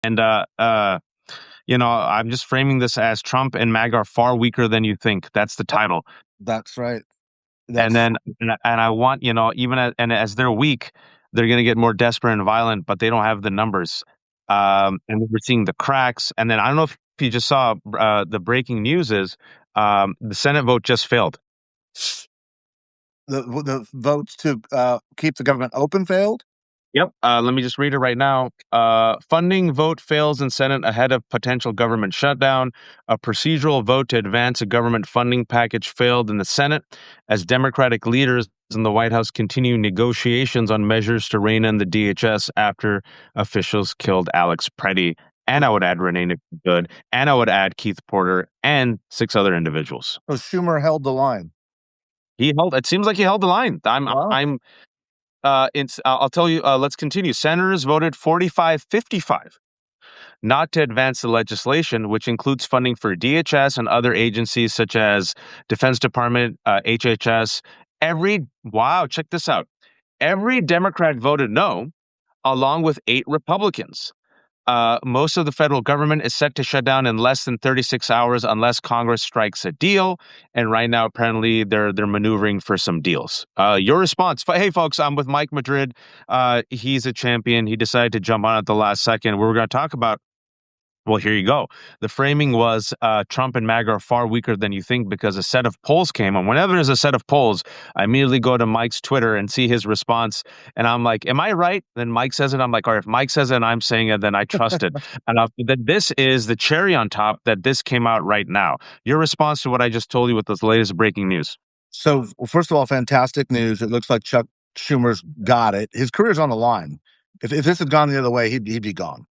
And I'm just framing this as Trump and MAGA are far weaker than you think. That's the title. That's right. And That's then, and I want, even as they're weak, they're going to get more desperate and violent, but they don't have the numbers. And we're seeing the cracks. And then I don't know if you just saw the breaking news is the Senate vote just failed. the votes to keep the government open failed. Yep. Let me just read it right now. Funding vote fails in Senate ahead of potential government shutdown. A procedural vote to advance a government funding package failed in the Senate as Democratic leaders in the White House continue negotiations on measures to rein in the DHS after officials killed Alex Preddy. And I would add Renee Good, and I would add Keith Porter and 6 other individuals. So Schumer held the line. It seems like he held the line. Wow. I'll tell you, let's continue. Senators voted 45-55 not to advance the legislation, which includes funding for DHS and other agencies such as Defense Department, HHS. Check this out. Every Democrat voted no, along with 8 Republicans. Most of the federal government is set to shut down in less than 36 hours unless Congress strikes a deal. And right now, apparently, they're maneuvering for some deals. Your response? Hey, folks, I'm with Mike Madrid. He's a champion. He decided to jump on at the last second. We're going to talk about. Well, here you go. The framing was Trump and MAGA are far weaker than you think because a set of polls came on. Whenever there's a set of polls, I immediately go to Mike's Twitter and see his response. And I'm like, am I right? Then Mike says it. I'm like, all right, if Mike says it and I'm saying it, then I trust it. And this is the cherry on top that this came out right now. Your response to what I just told you with this latest breaking news. So first of all, fantastic news. It looks like Chuck Schumer's got it. His career's on the line. If this had gone the other way, he'd be gone.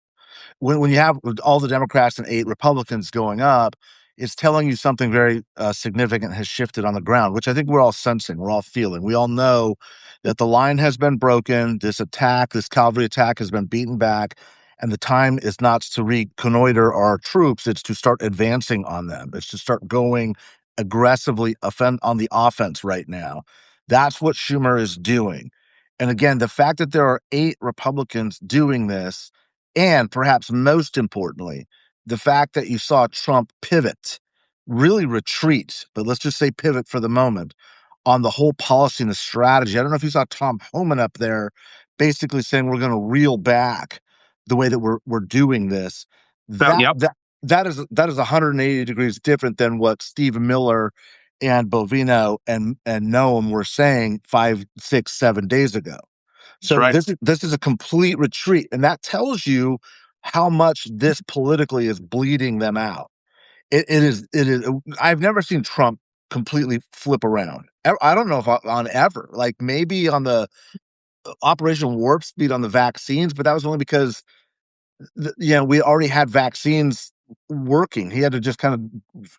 When you have all the Democrats and 8 Republicans going up, it's telling you something very significant has shifted on the ground, which I think we're all sensing, we're all feeling. We all know that the line has been broken. This cavalry attack has been beaten back, and the time is not to reconnoiter our troops. It's to start advancing on them. It's to start going aggressively on the offense right now. That's what Schumer is doing. And again, the fact that there are 8 Republicans doing this, and perhaps most importantly, the fact that you saw Trump pivot, really retreat, but let's just say pivot for the moment, on the whole policy and the strategy. I don't know if you saw Tom Homan up there basically saying we're going to reel back the way that we're doing this. Yep. That is 180 degrees different than what Steve Miller and Bovino and Noam were saying 5, 6, 7 days ago. So right. This is a complete retreat, and that tells you how much this politically is bleeding them out. It is. I've never seen Trump completely flip around. I don't know if on ever. Like maybe on the Operation Warp Speed on the vaccines, but that was only because we already had vaccines working. He had to just kind of.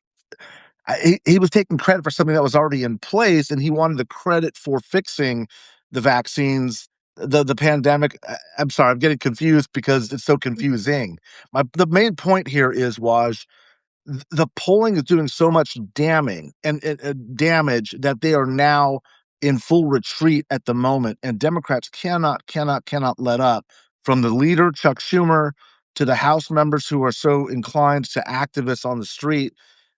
He was taking credit for something that was already in place, and he wanted the credit for fixing the vaccines, the pandemic. I'm sorry, I'm getting confused because it's so confusing. The main point here is, Waj, the polling is doing so much damage that they are now in full retreat at the moment, and Democrats cannot let up. From the leader Chuck Schumer to the House members who are so inclined to activists on the street.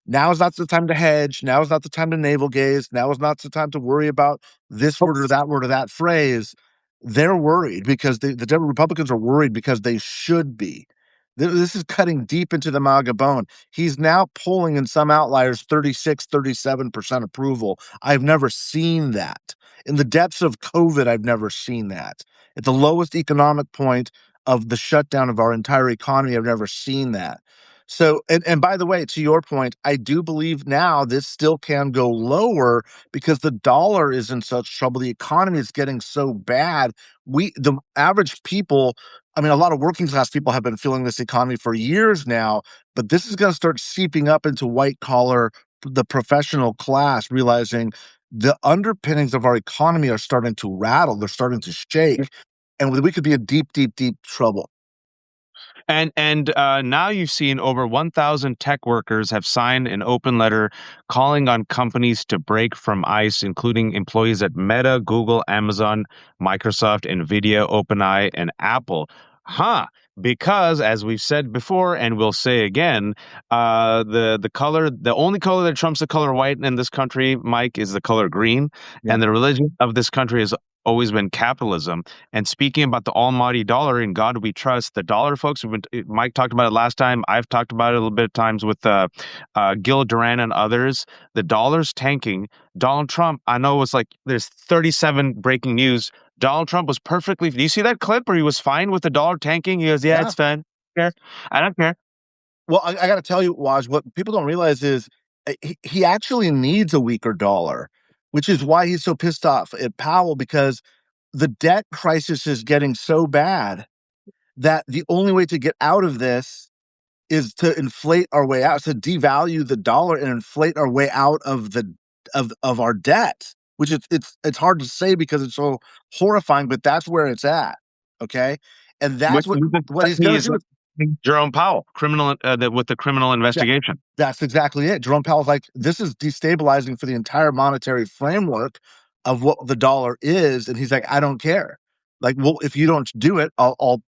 Now is not the time to hedge. Now is not the time to navel gaze. Now is not the time to worry about this word or that phrase. They're worried because the Republicans are worried because they should be. This is cutting deep into the MAGA bone. He's now polling in some outliers 36, 37% approval. I've never seen that. In the depths of COVID, I've never seen that. At the lowest economic point of the shutdown of our entire economy, I've never seen that. So, and by the way, to your point, I do believe now this still can go lower because the dollar is in such trouble. The economy is getting so bad. The average people, I mean, a lot of working class people have been feeling this economy for years now, but this is going to start seeping up into white collar, the professional class, realizing the underpinnings of our economy are starting to rattle. They're starting to shake, and we could be in deep, deep, deep trouble. And now you've seen over 1,000 tech workers have signed an open letter calling on companies to break from ICE, including employees at Meta, Google, Amazon, Microsoft, NVIDIA, OpenAI, and Apple. because, as we've said before and we'll say again, the only color that trumps the color white in this country, Mike, is the color green, Yeah. and the religion of this country has always been capitalism. And speaking about the almighty dollar, in God we trust, the dollar, folks. Mike talked about it last time. I've talked about it a little bit of times with Gil Duran and others. The dollar's tanking. Donald Trump, I know, was like there's 37 breaking news. Donald Trump was perfectly. Do you see that clip where he was fine with the dollar tanking? He goes, "Yeah, Yeah. it's fine. I don't care. I don't care." Well, I got to tell you, Waj, what people don't realize is he actually needs a weaker dollar, which is why he's so pissed off at Powell, because the debt crisis is getting so bad that the only way to get out of this is to inflate our way out, to devalue the dollar and inflate our way out of the of our debt, which it's hard to say because it's so horrifying, but that's where it's at. Okay. And that's Which what he's he gonna is do. Jerome Powell, with the criminal Yeah, investigation. that's exactly it. Jerome Powell's like, this is destabilizing for the entire monetary framework of what the dollar is, and he's like, I don't care. Like, well, if you don't do it, I'll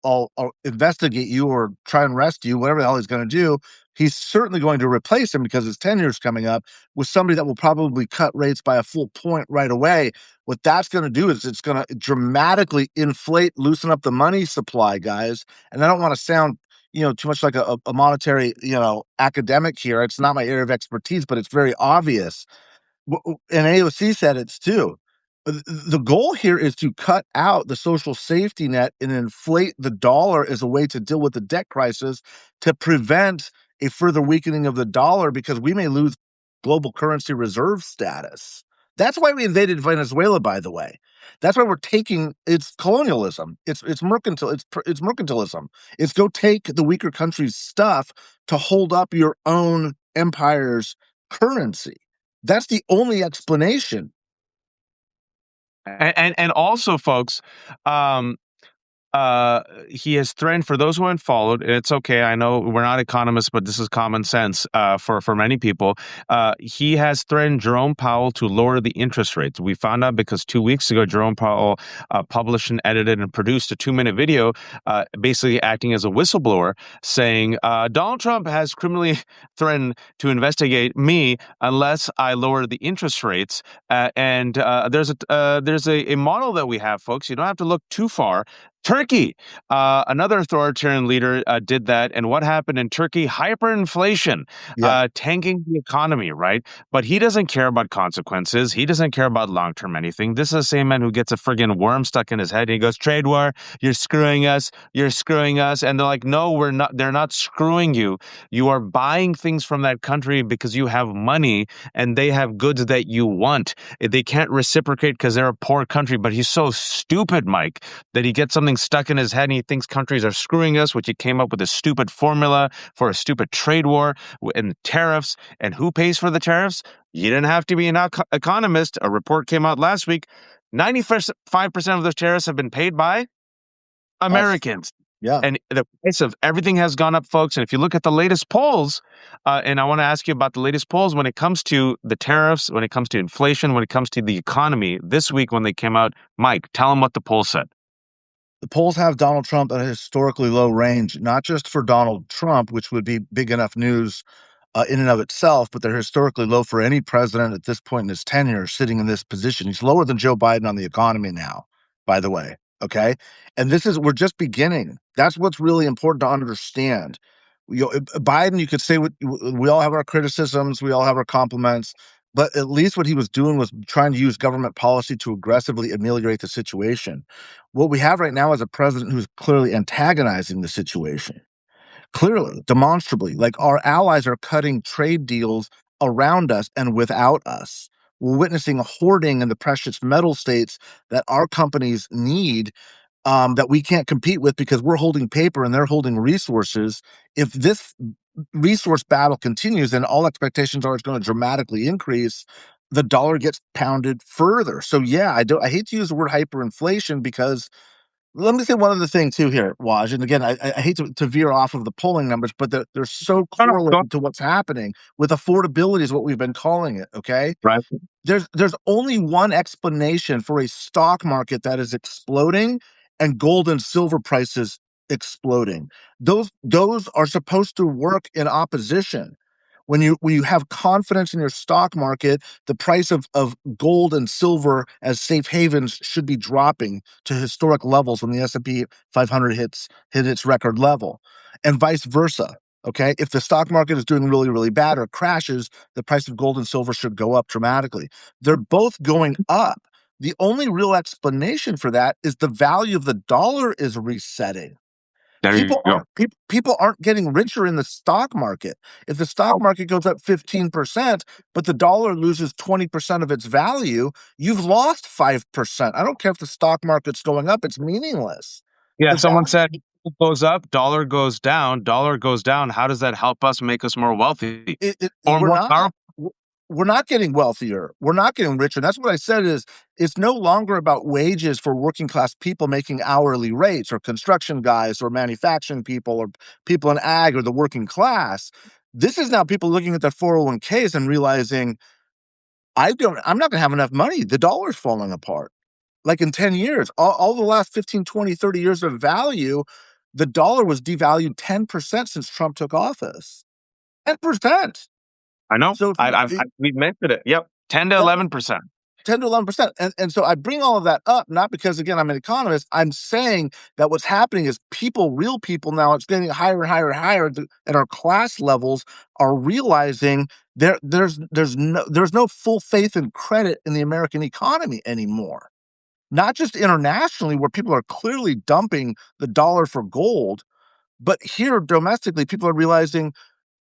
investigate you or try and arrest you, whatever the hell he's going to do. He's certainly going to replace him because his tenure is coming up with somebody that will probably cut rates by a full point right away. What that's going to do is it's going to dramatically inflate, loosen up the money supply, guys. And I don't want to sound too much like a monetary, academic here. It's not my area of expertise, but it's very obvious. And AOC said it's too. The goal here is to cut out the social safety net and inflate the dollar as a way to deal with the debt crisis to prevent a further weakening of the dollar because we may lose global currency reserve status. That's why we invaded Venezuela, by the way. That's why we're taking it's colonialism. It's mercantilism. It's go take the weaker country's stuff to hold up your own empire's currency. That's the only explanation. And also, folks, um, he has threatened, for those who haven't followed, and it's okay. I know we're not economists, but this is common sense for many people. He has threatened Jerome Powell to lower the interest rates. We found out because 2 weeks ago, Jerome Powell published and edited and produced a 2-minute video, basically acting as a whistleblower, saying Donald Trump has criminally threatened to investigate me unless I lower the interest rates. And there's a model that we have, folks. You don't have to look too far. Turkey, another authoritarian leader, did that. And what happened in Turkey? Hyperinflation, Yeah. tanking the economy, right? But he doesn't care about consequences. He doesn't care about long-term anything. This is the same man who gets a friggin' worm stuck in his head. And he goes, trade war, you're screwing us. You're screwing us. And they're like, no, we're not. They're not screwing you. You are buying things from that country because you have money and they have goods that you want. They can't reciprocate because they're a poor country. But he's so stupid, Mike, that he gets something stuck in his head and he thinks countries are screwing us, which he came up with a stupid formula for a stupid trade war and tariffs. And who pays for the tariffs? You didn't have to be an economist. A report came out last week. 95% of those tariffs have been paid by Us. Americans. Yeah. And the price of everything has gone up, folks. And if you look at the latest polls, and I want to ask you about the latest polls when it comes to the tariffs, when it comes to inflation, when it comes to the economy this week when they came out, Mike, tell them what the poll said. The polls have Donald Trump at a historically low range, not just for Donald Trump, which would be big enough news in and of itself, but they're historically low for any president at this point in his tenure sitting in this position. He's lower than Joe Biden on the economy now, by the way. Okay. And we're just beginning. That's what's really important to understand. Biden, you could say we all have our criticisms, we all have our compliments, but at least what he was doing was trying to use government policy to aggressively ameliorate the situation. What we have right now is a president who's clearly antagonizing the situation. Clearly, demonstrably, like our allies are cutting trade deals around us and without us. We're witnessing a hoarding in the precious metal states that our companies need that we can't compete with because we're holding paper and they're holding resources. If this resource battle continues, then all expectations are it's going to dramatically increase. The dollar gets pounded further. So yeah, I hate to use the word hyperinflation because let me say one other thing too here, Waj. And again, I hate to veer off of the polling numbers, but they're so No, no, go correlated to what's happening with affordability is what we've been calling it. Okay. right. There's only one explanation for a stock market that is exploding and gold and silver prices exploding. Those are supposed to work in opposition. When you have confidence in your stock market, the price of gold and silver as safe havens should be dropping to historic levels when the S&P 500 hit its record level, and vice versa. Okay, if the stock market is doing really, really bad or crashes, the price of gold and silver should go up dramatically. They're both going up. The only real explanation for that is the value of the dollar is resetting. There you go. People aren't getting richer in the stock market. If the stock market goes up 15%, but the dollar loses 20% of its value, you've lost 5%. I don't care if the stock market's going up, it's meaningless. Yeah, The someone value said goes up, dollar goes down, dollar goes down. How does that help us make us more wealthy or we're more not powerful? we're not getting wealthier. We're not getting richer. And that's what I said is it's no longer about wages for working class people making hourly rates or construction guys or manufacturing people or people in ag or the working class. This is now people looking at their 401ks and realizing I'm not going to have enough money. The dollar's falling apart. Like in 10 years, all the last 15, 20, 30 years of value, the dollar was devalued 10% since Trump took office. 10%. I know. So if We've mentioned it. Yep, 10 to yeah, 11%. 10 to 11%. And so I bring all of that up, not because, again, I'm an economist. I'm saying that what's happening is real people now, it's getting higher and higher and higher at our class levels are realizing there's no full faith and credit in the American economy anymore. Not just internationally, where people are clearly dumping the dollar for gold, but here domestically, people are realizing,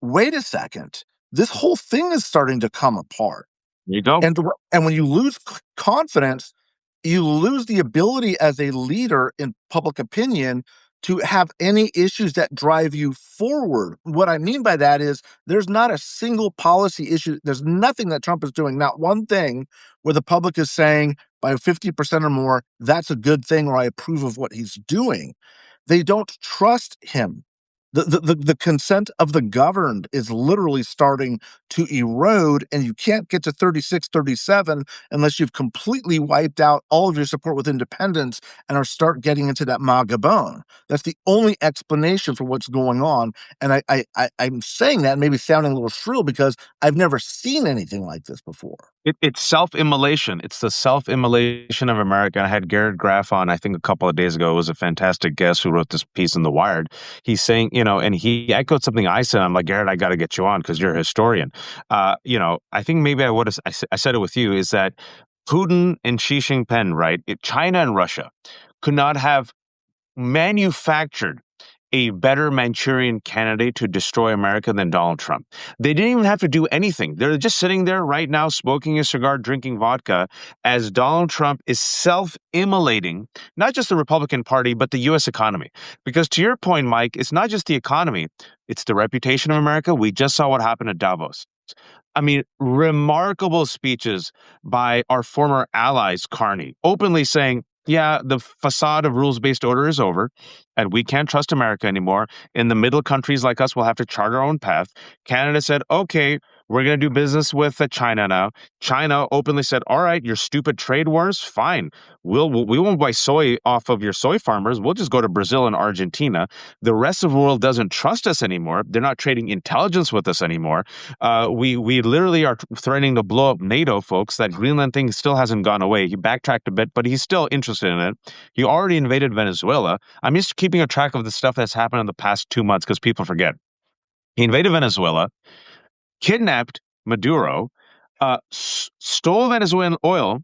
wait a second, this whole thing is starting to come apart. You go. And when you lose confidence, you lose the ability as a leader in public opinion to have any issues that drive you forward. What I mean by that is there's not a single policy issue. There's nothing that Trump is doing, not one thing where the public is saying by 50% or more, that's a good thing or I approve of what he's doing. They don't trust him. The consent of the governed is literally starting to erode, and you can't get to 36, 37 unless you've completely wiped out all of your support with independents and start getting into that MAGA bone. That's the only explanation for what's going on. And I'm saying that maybe sounding a little shrill because I've never seen anything like this before. It's self-immolation. It's the self-immolation of America. I had Garrett Graff on, I think, a couple of days ago. It was a fantastic guest who wrote this piece in The Wired. He's saying, and he echoed something I said. I'm like, Garrett, I got to get you on because you're a historian. I think maybe I would have, I said it with you, is that Putin and Xi Jinping, right? China and Russia could not have manufactured a better Manchurian candidate to destroy America than Donald Trump. They didn't even have to do anything. They're just sitting there right now, smoking a cigar, drinking vodka, as Donald Trump is self-immolating not just the Republican Party, but the U.S. economy. Because to your point, Mike, it's not just the economy, it's the reputation of America. We just saw what happened at Davos. I mean, remarkable speeches by our former allies, Carney, openly saying, yeah, the facade of rules-based order is over, and we can't trust America anymore. In the middle countries like us, we'll have to chart our own path. Canada said, okay, we're going to do business with China now. China openly said, all right, your stupid trade wars, fine. We won't buy soy off of your soy farmers. We'll just go to Brazil and Argentina. The rest of the world doesn't trust us anymore. They're not trading intelligence with us anymore. We literally are threatening to blow up NATO, folks. That Greenland thing still hasn't gone away. He backtracked a bit, but he's still interested in it. He already invaded Venezuela. I'm just keeping a track of the stuff that's happened in the past 2 months because people forget. He invaded Venezuela, kidnapped Maduro, stole Venezuelan oil,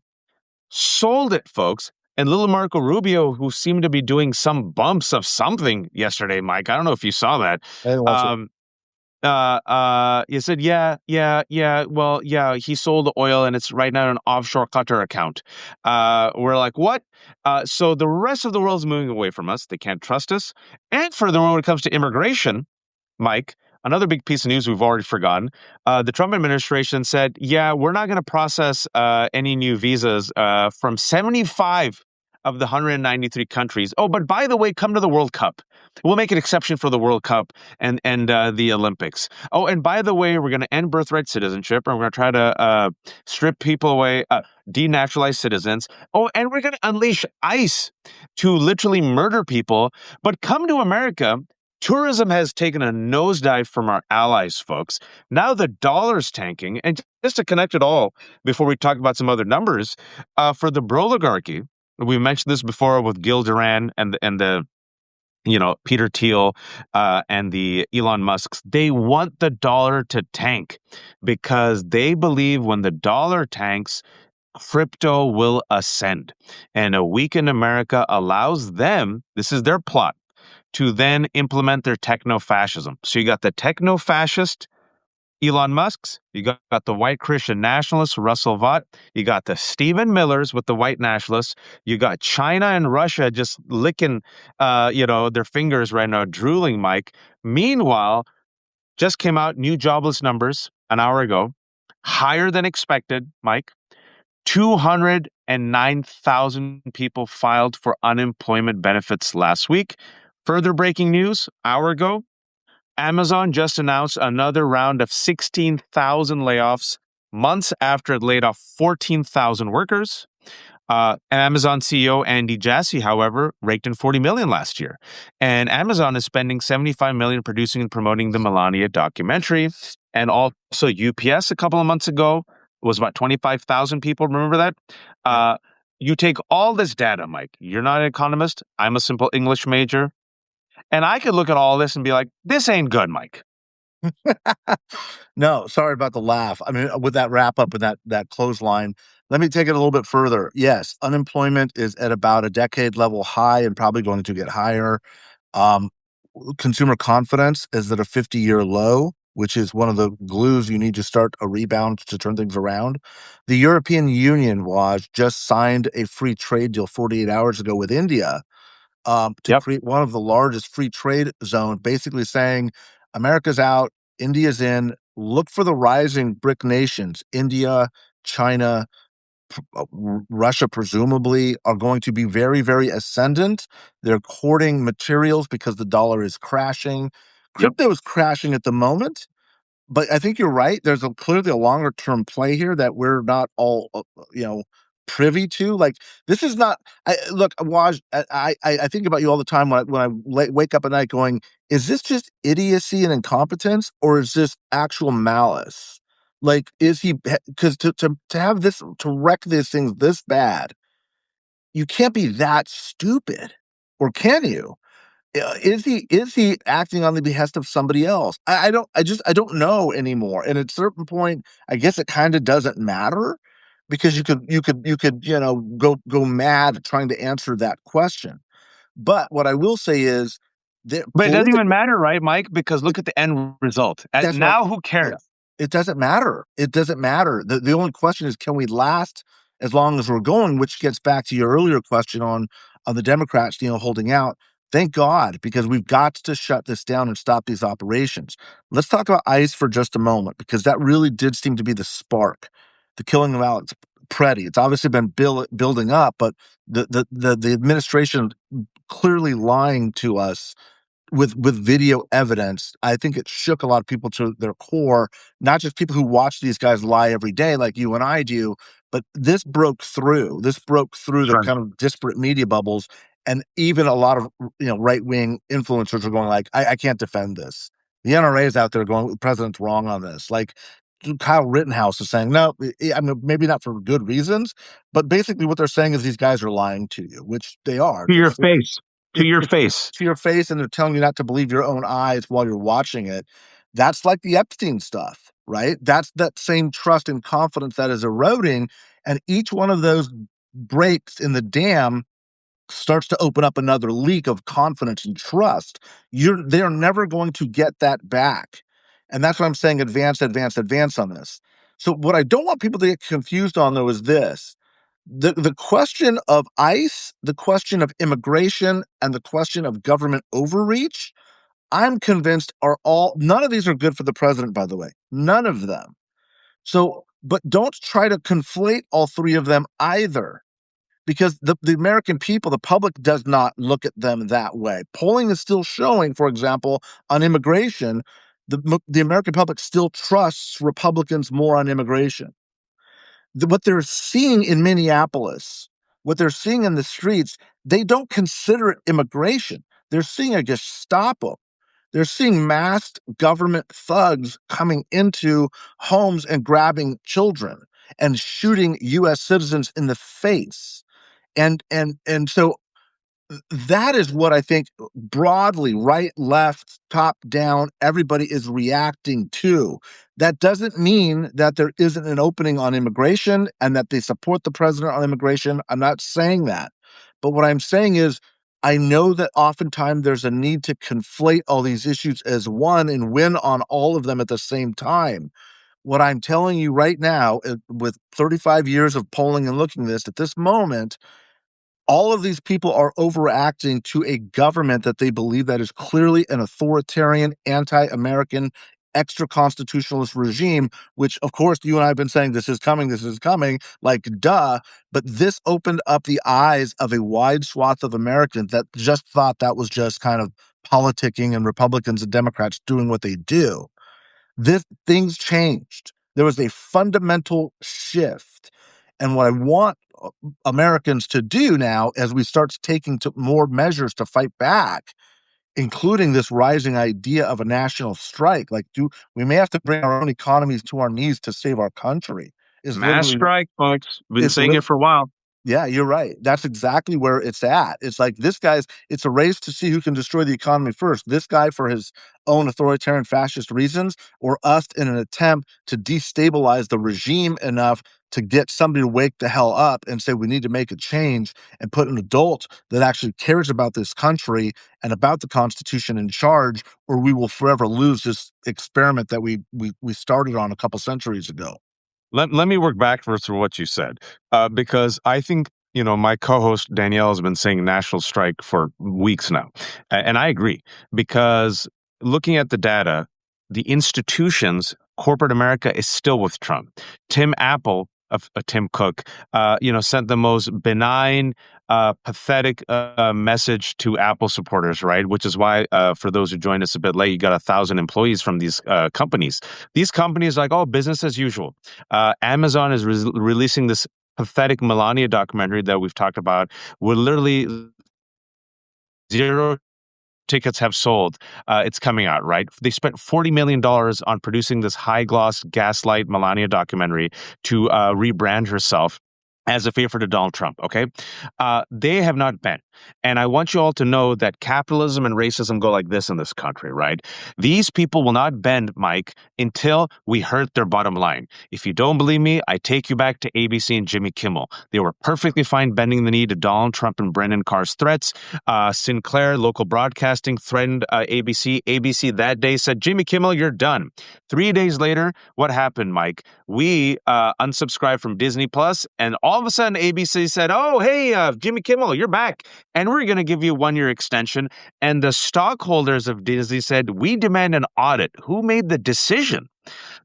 sold it, folks. And little Marco Rubio, who seemed to be doing some bumps of something yesterday, Mike. I don't know if you saw that. I didn't watch it. You said, well, yeah, he sold the oil and it's right now in an offshore Qatar account. We're like, what? So the rest of the world is moving away from us. They can't trust us. And furthermore, when it comes to immigration, Mike, another big piece of news we've already forgotten. The Trump administration said, yeah, we're not going to process any new visas from 75 of the 193 countries. Oh, but by the way, come to the World Cup. We'll make an exception for the World Cup and the Olympics. Oh, and by the way, we're going to end birthright citizenship, and we're going to try to strip people away, denaturalize citizens. Oh, and we're going to unleash ICE to literally murder people. But come to America. Tourism has taken a nosedive from our allies, folks. Now the dollar's tanking. And just to connect it all, before we talk about some other numbers, for the oligarchy, we mentioned this before with Gil Duran and the Peter Thiel and the Elon Musks. They want the dollar to tank because they believe when the dollar tanks, crypto will ascend. And a weakened America allows them, this is their plot, to then implement their techno-fascism. So you got the techno-fascist Elon Musk's, you got the white Christian nationalists, Russell Vought, you got the Stephen Millers with the white nationalists, you got China and Russia just licking, their fingers right now, drooling, Mike. Meanwhile, just came out new jobless numbers an hour ago, higher than expected, Mike. 209,000 people filed for unemployment benefits last week. Further breaking news, hour ago, Amazon just announced another round of 16,000 layoffs months after it laid off 14,000 workers. Amazon CEO Andy Jassy, however, raked in 40 million last year. And Amazon is spending 75 million producing and promoting the Melania documentary. And also UPS a couple of months ago was about 25,000 people. Remember that? You take all this data, Mike. You're not an economist. I'm a simple English major. And I could look at all this and be like, this ain't good, Mike. No, sorry about the laugh. I mean, with that wrap up and that clothesline, let me take it a little bit further. Yes, unemployment is at about a decade level high and probably going to get higher. Um, Consumer confidence is at a 50-year low, which is one of the glues you need to start a rebound to turn things around. The European Union was just signed a free trade deal 48 hours ago with India, to Yep. create one of the largest free trade zones, basically saying America's out, India's in. Look for the rising BRIC nations, India, China, Russia, presumably, are going to be very, very ascendant. They're hoarding materials because the dollar is crashing. Yep. Crypto is crashing at the moment. But I think you're right. There's clearly a longer term play here that we're not all, privy to. Like, this is not. Look, Waj. I think about you all the time when I wake up at night, going, "Is this just idiocy and incompetence, or is this actual malice? Like, is he? Because to have this, to wreck these things this bad, you can't be that stupid, or can you? Is he acting on the behest of somebody else? I don't know anymore. And at a certain point, I guess it kind of doesn't matter because you could go mad trying to answer that question. But what I will say is that But it doesn't even matter, right, Mike? Because look at the end result. that's what Now, who yeah. cares? It doesn't matter. It doesn't matter. The only question is, can we last as long as we're going, which gets back to your earlier question on the Democrats, holding out. Thank God, because we've got to shut this down and stop these operations. Let's talk about ICE for just a moment, because that really did seem to be the spark, the killing of Alex Preddy. It's obviously been building up, but the administration clearly lying to us with video evidence. I think it shook a lot of people to their core, not just people who watch these guys lie every day like you and I do, but this broke through. This broke through the Sure. kind of disparate media bubbles, and even a lot of right-wing influencers are going like, I can't defend this. The NRA is out there going, the president's wrong on this. Like, Kyle Rittenhouse is saying, no, I mean, maybe not for good reasons, but basically what they're saying is these guys are lying to you, which they are. To your face. To your face. To your face, and they're telling you not to believe your own eyes while you're watching it. That's like the Epstein stuff, right? That's that same trust and confidence that is eroding, and each one of those breaks in the dam starts to open up another leak of confidence and trust. They're never going to get that back. And that's why I'm saying advance, advance, advance on this. So what I don't want people to get confused on, though, is this. The question of ICE, the question of immigration, and the question of government overreach, I'm convinced are all, none of these are good for the president, by the way. None of them. So, but don't try to conflate all three of them either. because the American people, the public does not look at them that way. Polling is still showing, for example, on immigration, the American public still trusts Republicans more on immigration. What they're seeing in Minneapolis, what they're seeing in the streets, they don't consider it immigration. They're seeing a Gestapo. They're seeing masked government thugs coming into homes and grabbing children and shooting U.S. citizens in the face. And so that is what I think broadly, right, left, top down, everybody is reacting to. That doesn't mean that there isn't an opening on immigration and that they support the president on immigration. I'm not saying that. But what I'm saying is, I know that oftentimes there's a need to conflate all these issues as one and win on all of them at the same time. What I'm telling you right now, with 35 years of polling and looking at this, at this moment, all of these people are overacting to a government that they believe that is clearly an authoritarian, anti-American, extra-constitutionalist regime, which, of course, you and I have been saying this is coming, like, duh. But this opened up the eyes of a wide swath of Americans that just thought that was just kind of politicking and Republicans and Democrats doing what they do. Things changed. There was a fundamental shift. And what I want Americans to do now, as we start taking more measures to fight back, including this rising idea of a national strike, like we may have to bring our own economies to our knees to save our country. Is Mass literally strike, folks. Been it's saying lit- it for a while. yeah, you're right. That's exactly where it's at. It's like it's a race to see who can destroy the economy first. This guy for his own authoritarian fascist reasons, or us in an attempt to destabilize the regime enough to get somebody to wake the hell up and say we need to make a change and put an adult that actually cares about this country and about the Constitution in charge, or we will forever lose this experiment that we started on a couple centuries ago. Let me work backwards for what you said, because I think, my co-host Danielle has been saying national strike for weeks now, and I agree, because looking at the data, the institutions, corporate America is still with Trump. Tim Cook, sent the most benign, pathetic message to Apple supporters, right? Which is why, for those who joined us a bit late, you got 1,000 employees from these companies. These companies, like, oh, business as usual. Amazon is releasing this pathetic Melania documentary that we've talked about, where literally zero tickets have sold. It's coming out, right? They spent $40 million on producing this high gloss gaslight Melania documentary to rebrand herself as a favor to Donald Trump, okay? They have not been. And I want you all to know that capitalism and racism go like this in this country, right? These people will not bend, Mike, until we hurt their bottom line. If you don't believe me, I take you back to ABC and Jimmy Kimmel. They were perfectly fine bending the knee to Donald Trump and Brendan Carr's threats. Sinclair, local broadcasting, threatened ABC. ABC that day said, Jimmy Kimmel, you're done. 3 days later, what happened, Mike? We unsubscribed from Disney Plus, and all of a sudden ABC said, oh, hey, Jimmy Kimmel, you're back, and we're going to give you a 1-year extension. And the stockholders of Disney said, we demand an audit. Who made the decision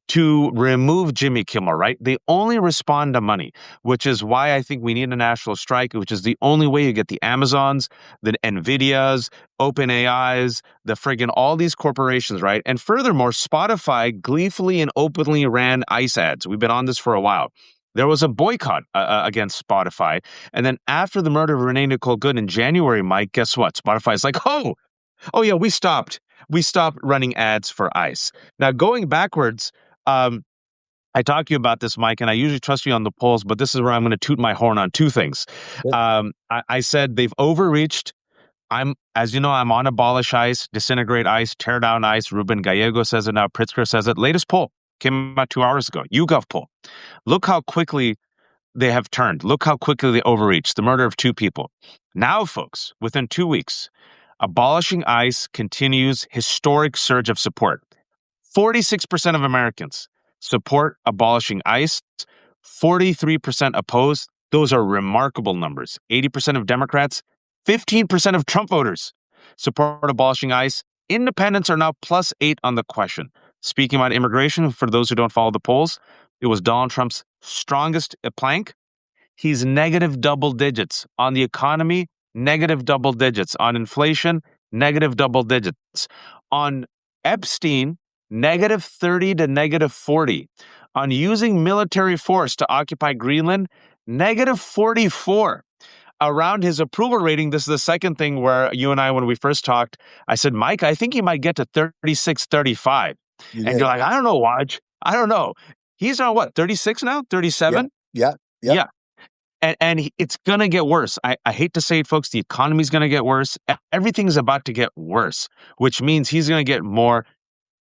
to remove Jimmy Kimmel, right? They only respond to money, which is why I think we need a national strike, which is the only way you get the Amazons, the NVIDIAs, OpenAIs, the friggin' all these corporations, right? And furthermore, Spotify gleefully and openly ran ICE ads. We've been on this for a while. There was a boycott against Spotify. And then after the murder of Renee Nicole Good in January, Mike, guess what? Spotify's like, oh yeah, we stopped. We stopped running ads for ICE. Now, going backwards, I talk to you about this, Mike, and I usually trust you on the polls, but this is where I'm going to toot my horn on two things. I said they've overreached. As you know, I'm on abolish ICE, disintegrate ICE, tear down ICE. Ruben Gallego says it now. Pritzker says it. Latest poll came out 2 hours ago. YouGov poll. Look how quickly they have turned. Look how quickly they overreached. The murder of 2 people. Now, folks, within 2 weeks, abolishing ICE continues historic surge of support. 46% of Americans support abolishing ICE. 43% oppose. Those are remarkable numbers. 80% of Democrats, 15% of Trump voters support abolishing ICE. Independents are now +8 on the question. Speaking about immigration, for those who don't follow the polls, it was Donald Trump's strongest plank. he's negative double digits. On the economy, negative double digits. On inflation, negative double digits. On Epstein, negative 30 to negative 40. On using military force to occupy Greenland, negative 44. Around his approval rating, this is the second thing where you and I, when we first talked, I said, Mike, I think he might get to 36, 35. You And did. you're like, I don't know, Waj. I don't know. He's on what, 36 now? Yeah. 37? Yeah. Yep. Yeah. And it's going to get worse. I hate to say it, folks. The economy's going to get worse. Everything's about to get worse, which means he's going to get more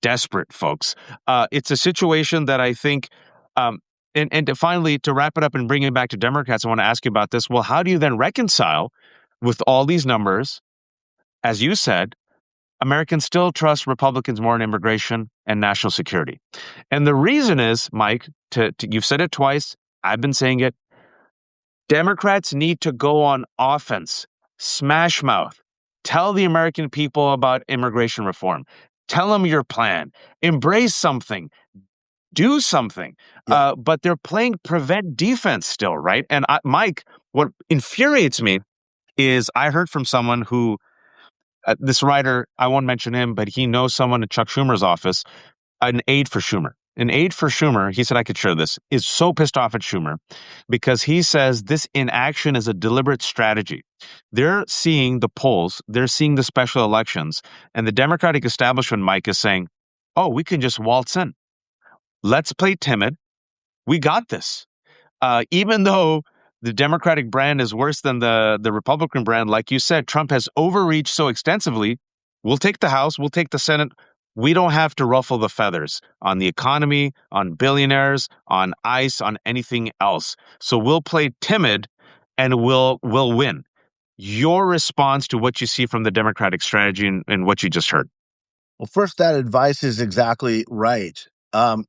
desperate, folks. It's a situation that I think, and to finally, to wrap it up and bring it back to Democrats, I want to ask you about this. Well, how do you then reconcile with all these numbers? As you said, Americans still trust Republicans more in immigration and national security. And the reason is, Mike, you've said it twice, I've been saying it, Democrats need to go on offense, smash mouth, tell the American people about immigration reform, tell them your plan, embrace something, do something. Yeah. But they're playing prevent defense still, right? And Mike, what infuriates me is I heard from someone who, this writer, I won't mention him, but he knows someone at Chuck Schumer's office, an aide for Schumer. An aide for Schumer, he said I could share this, is so pissed off at Schumer because he says this inaction is a deliberate strategy. They're seeing the polls, they're seeing the special elections, and the Democratic establishment, Mike, is saying, oh, we can just waltz in. Let's play timid. We got this. Even though the Democratic brand is worse than the Republican brand, like you said, Trump has overreached so extensively. We'll take the House, we'll take the Senate. We don't have to ruffle the feathers on the economy, on billionaires, on ICE, on anything else. So we'll play timid and we'll win. Your response to what you see from the Democratic strategy and what you just heard. Well, first, that advice is exactly right.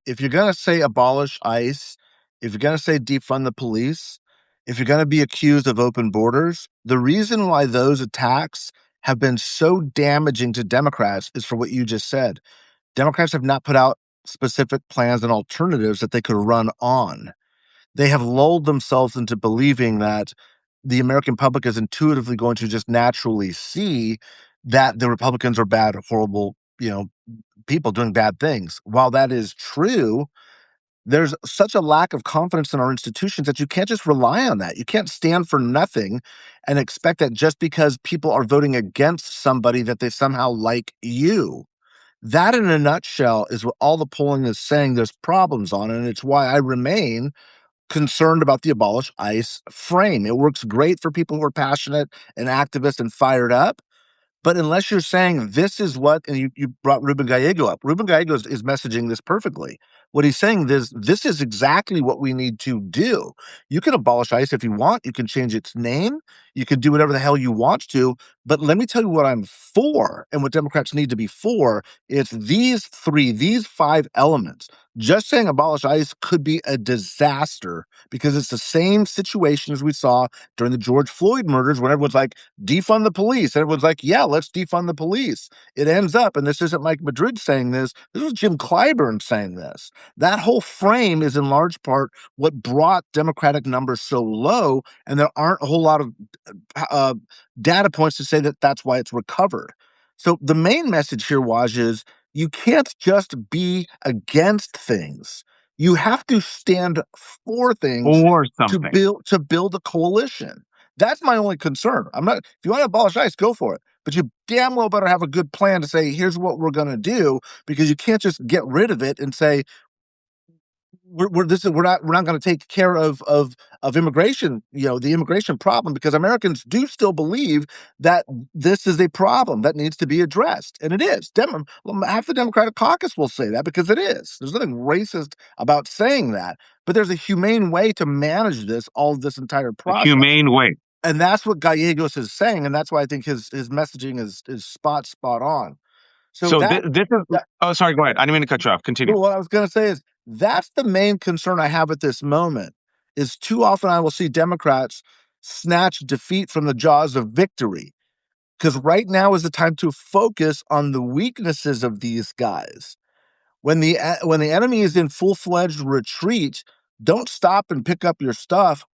If you're going to say abolish ICE, if you're going to say defund the police, if you're going to be accused of open borders, the reason why those attacks have been so damaging to Democrats is for what you just said. Democrats have not put out specific plans and alternatives that they could run on. They have lulled themselves into believing that the American public is intuitively going to just naturally see that the Republicans are bad, horrible, people doing bad things. While that is true, there's such a lack of confidence in our institutions that you can't just rely on that. You can't stand for nothing and expect that just because people are voting against somebody that they somehow like you. That, in a nutshell, is what all the polling is saying there's problems on, and it's why I remain concerned about the abolish ICE frame. It works great for people who are passionate and activists and fired up. But unless you're saying this is what, and you brought Ruben Gallego up. Ruben Gallego is messaging this perfectly. What he's saying is this is exactly what we need to do. You can abolish ICE if you want. You can change its name. You can do whatever the hell you want to. But let me tell you what I'm for and what Democrats need to be for. It's these five elements. Just saying abolish ICE could be a disaster because it's the same situation as we saw during the George Floyd murders when everyone's like, defund the police. And everyone's like, yeah, let's defund the police. It ends up, and this isn't Mike Madrid saying this was Jim Clyburn saying this. That whole frame is in large part what brought Democratic numbers so low, and there aren't a whole lot of data points to say that that's why it's recovered. So the main message here, Waj, is you can't just be against things. You have to stand for things Or to something. build a coalition. That's my only concern. I'm not. If you want to abolish ICE, go for it. But you damn well better have a good plan to say, here's what we're going to do, because you can't just get rid of it and say, we're not going to take care of immigration, the immigration problem, because Americans do still believe that this is a problem that needs to be addressed, and it is. Half the Democratic caucus will say that because it is. There's nothing racist about saying that, but there's a humane way to manage this entire A process, humane way. and that's what Gallegos is saying, and that's why I think his messaging is spot on. So So this is. that Oh, sorry. Go ahead. I didn't mean to cut you off. Continue. well, what I was going to say is that's the main concern I have at this moment. Is too often I will see Democrats snatch defeat from the jaws of victory, because right now is the time to focus on the weaknesses of these guys. When the enemy is in full-fledged retreat, don't stop and pick up your stuff.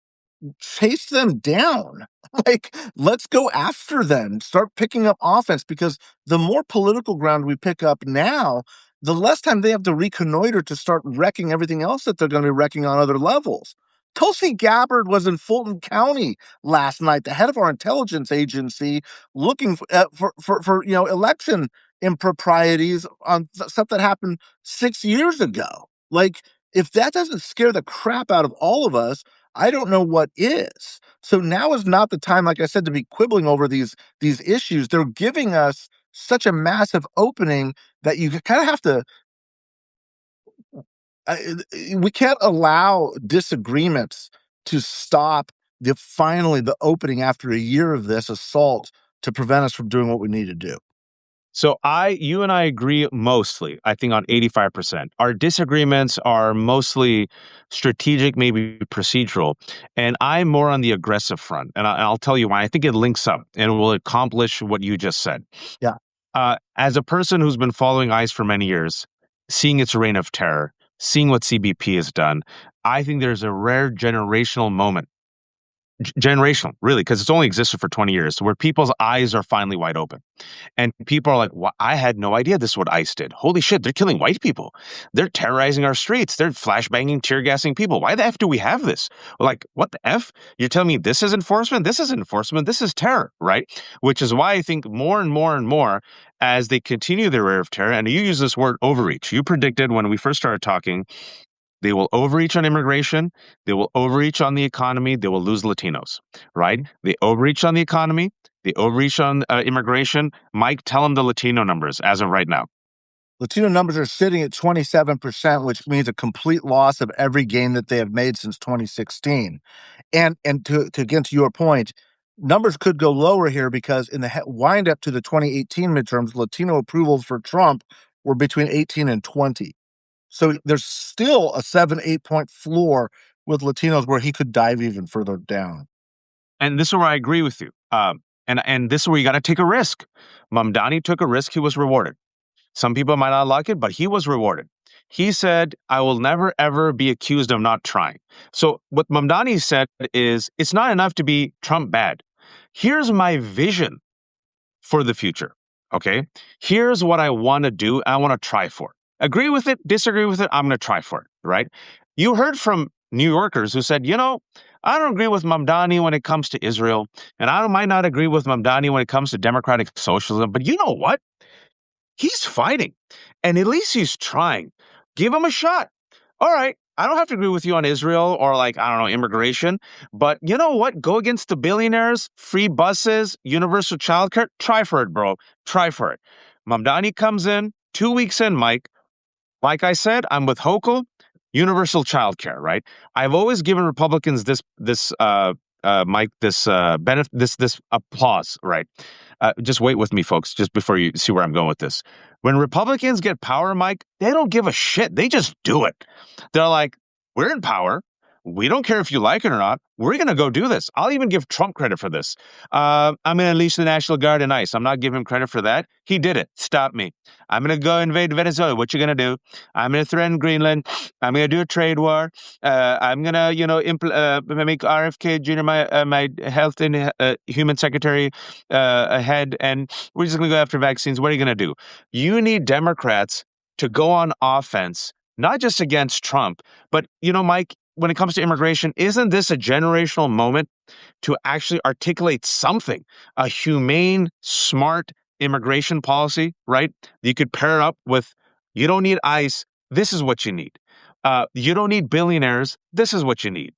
chase them down. Like, let's go after them. Start picking up offense because the more political ground we pick up now, the less time they have to reconnoiter to start wrecking everything else that they're going to be wrecking on other levels. Tulsi Gabbard was in Fulton County last night, the head of our intelligence agency, looking for election improprieties on stuff that happened 6 years ago. Like, if that doesn't scare the crap out of all of us, I don't know what is. So now is not the time, like I said, to be quibbling over these issues. They're giving us such a massive opening that you kind of have to. Uh, we can't allow disagreements to stop the opening after a year of this assault to prevent us from doing what we need to do. So you and I agree mostly, I think on 85%. Our disagreements are mostly strategic, maybe procedural. And I'm more on the aggressive front. And I'll tell you why. I think it links up and will accomplish what you just said. Yeah. As a person who's been following ICE for many years, seeing its reign of terror, seeing what CBP has done, I think there's a rare generational moment. Generational, really, because it's only existed for 20 years, where people's eyes are finally wide open. And people are like, I had no idea this is what ICE did. Holy shit, they're killing white people. They're terrorizing our streets. They're flashbanging, tear gassing people. Why the F do we have this? Like, what the F? You're telling me this is enforcement? This is enforcement. This is terror, right? Which is why I think more and more and more, as they continue their reign of terror, and you use this word overreach. You predicted when we first started talking, they will overreach on immigration. They will overreach on the economy. They will lose Latinos, right? They overreach on the economy. They overreach on immigration. Mike, tell them the Latino numbers as of right now. Latino numbers are sitting at 27%, which means a complete loss of every gain that they have made since 2016. And to again, to your point, numbers could go lower here because in the wind up to the 2018 midterms, Latino approvals for Trump were between 18 and 20. So there's still a 7-8 point floor with Latinos where he could dive even further down. And this is where I agree with you. And this is where you got to take a risk. Mamdani took a risk. He was rewarded. Some people might not like it, but he was rewarded. He said, I will never, ever be accused of not trying. So what Mamdani said is, it's not enough to be Trump bad. Here's my vision for the future. Okay. Here's what I want to do. I want to try for. Agree with it, disagree with it. I'm going to try for it. Right. You heard from New Yorkers who said, I don't agree with Mamdani when it comes to Israel. And I might not agree with Mamdani when it comes to democratic socialism. But you know what? He's fighting. And at least he's trying. Give him a shot. All right. I don't have to agree with you on Israel or immigration. But you know what? Go against the billionaires, free buses, universal childcare. Try for it, bro. Try for it. Mamdani comes in 2 weeks in, Mike. Like I said, I'm with Hochul, universal childcare, right? I've always given Republicans Mike, this applause, right? Just wait with me, folks, just before you see where I'm going with this. When Republicans get power, Mike, they don't give a shit. They just do it. They're like, we're in power. We don't care if you like it or not. We're going to go do this. I'll even give Trump credit for this. I'm going to unleash the National Guard and ICE. I'm not giving him credit for that. He did it. Stop me. I'm going to go invade Venezuela. What you going to do? I'm going to threaten Greenland. I'm going to do a trade war. I'm going to, make RFK Jr. my health and human secretary ahead, and we're just going to go after vaccines. What are you going to do? You need Democrats to go on offense, not just against Trump, but, Mike, when it comes to immigration, isn't this a generational moment to actually articulate something, a humane, smart immigration policy, right? You could pair it up with, you don't need ICE. This is what you need. You don't need billionaires. This is what you need.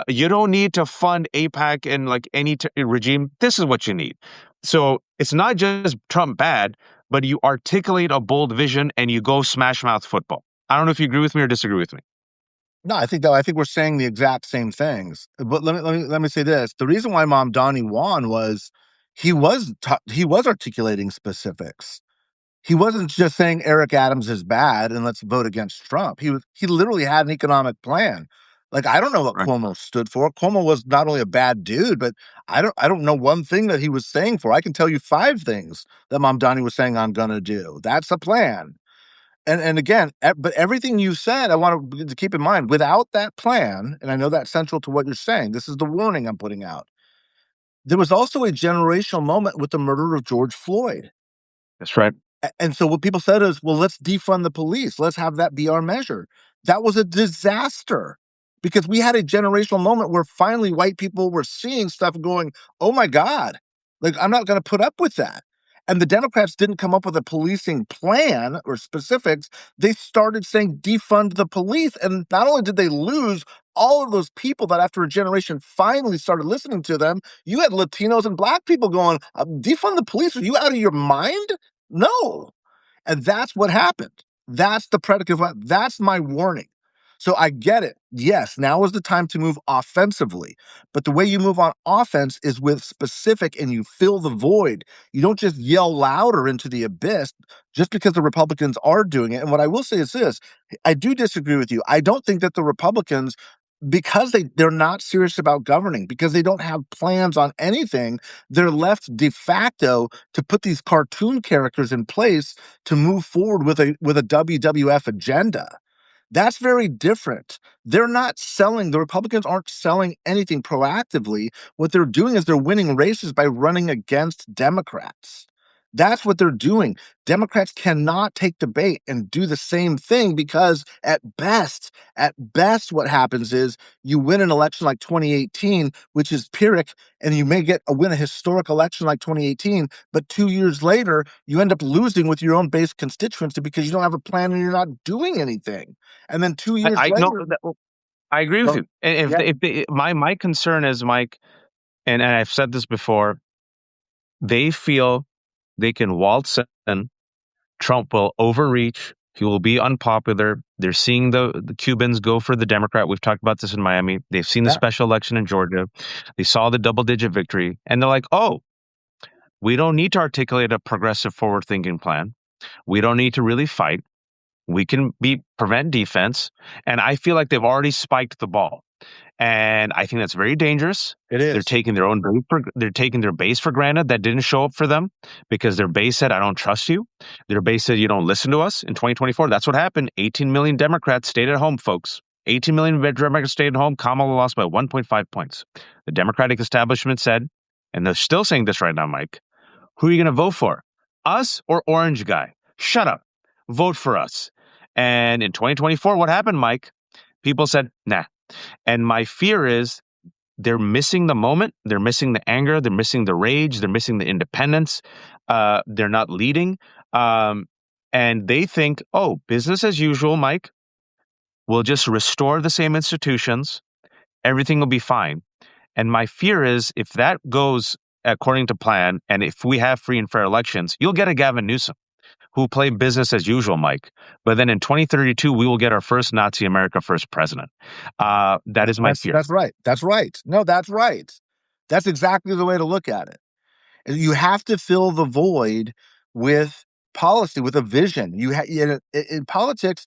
You don't need to fund APAC and any regime. This is what you need. So it's not just Trump bad, but you articulate a bold vision and you go smash mouth football. I don't know if you agree with me or disagree with me. No, I think we're saying the exact same things. But let me say this: the reason why Mamdani won was he was articulating specifics. He wasn't just saying Eric Adams is bad and let's vote against Trump. He literally had an economic plan. Like, I don't know what Right. Cuomo stood for. Cuomo was not only a bad dude, but I don't know one thing that he was saying for. I can tell you 5 things that Mamdani was saying I'm gonna do. That's a plan. And again, but everything you said, I want to keep in mind, without that plan, and I know that's central to what you're saying, this is the warning I'm putting out. There was also a generational moment with the murder of George Floyd. That's right. And so what people said is, well, let's defund the police. Let's have that be our measure. That was a disaster because we had a generational moment where finally white people were seeing stuff going, oh my God, like I'm not going to put up with that. And the Democrats didn't come up with a policing plan or specifics. They started saying defund the police. And not only did they lose all of those people that after a generation finally started listening to them, you had Latinos and Black people going, defund the police. Are you out of your mind? No. And that's what happened. That's the predicate. That's my warning. So I get it. Yes, now is the time to move offensively. But the way you move on offense is with specific and you fill the void. You don't just yell louder into the abyss just because the Republicans are doing it. And what I will say is this, I do disagree with you. I don't think that the Republicans, because they're not serious about governing, because they don't have plans on anything, they're left de facto to put these cartoon characters in place to move forward with a WWF agenda. That's very different. They're not selling, the Republicans aren't selling anything proactively. What they're doing is they're winning races by running against Democrats. That's what they're doing. Democrats cannot take the bait and do the same thing because at best, what happens is you win an election like 2018, which is Pyrrhic, and you may win a historic election like 2018, but 2 years later, you end up losing with your own base constituency because you don't have a plan and you're not doing anything. And then 2 years I know later, that, I agree with well, you. And yeah, my concern is, Mike, and I've said this before, they feel they can waltz in. Trump will overreach. He will be unpopular. They're seeing the Cubans go for the Democrat. We've talked about this in Miami. They've seen the yeah, special election in Georgia. They saw the double-digit victory, and they're like, "Oh, we don't need to articulate a progressive, forward-thinking plan. We don't need to really fight. We can prevent defense." And I feel like they've already spiked the ball. And I think that's very dangerous. it They're is. taking they're taking their base for granted that didn't show up for them because their base said, "I don't trust you." Their base said, "You don't listen to us." In 2024, that's what happened. 18 million Democrats stayed at home, folks. 18 million Democrats stayed at home. Kamala lost by 1.5 points. The Democratic establishment said, and they're still saying this right now, Mike, who are you going to vote for? Us or Orange Guy? Shut up. Vote for us. And in 2024, what happened, Mike? People said, nah. And my fear is they're missing the moment. They're missing the anger. They're missing the rage. They're missing the independence. They're not leading. And they think, oh, business as usual, Mike. We'll just restore the same institutions. Everything will be fine. And my fear is if that goes according to plan, and if we have free and fair elections, you'll get a Gavin Newsom who play business as usual, Mike. But then in 2032, we will get our first Nazi America first president. That is my fear. That's right. That's right. No, that's right. That's exactly the way to look at it. You have to fill the void with policy, with a vision. In politics,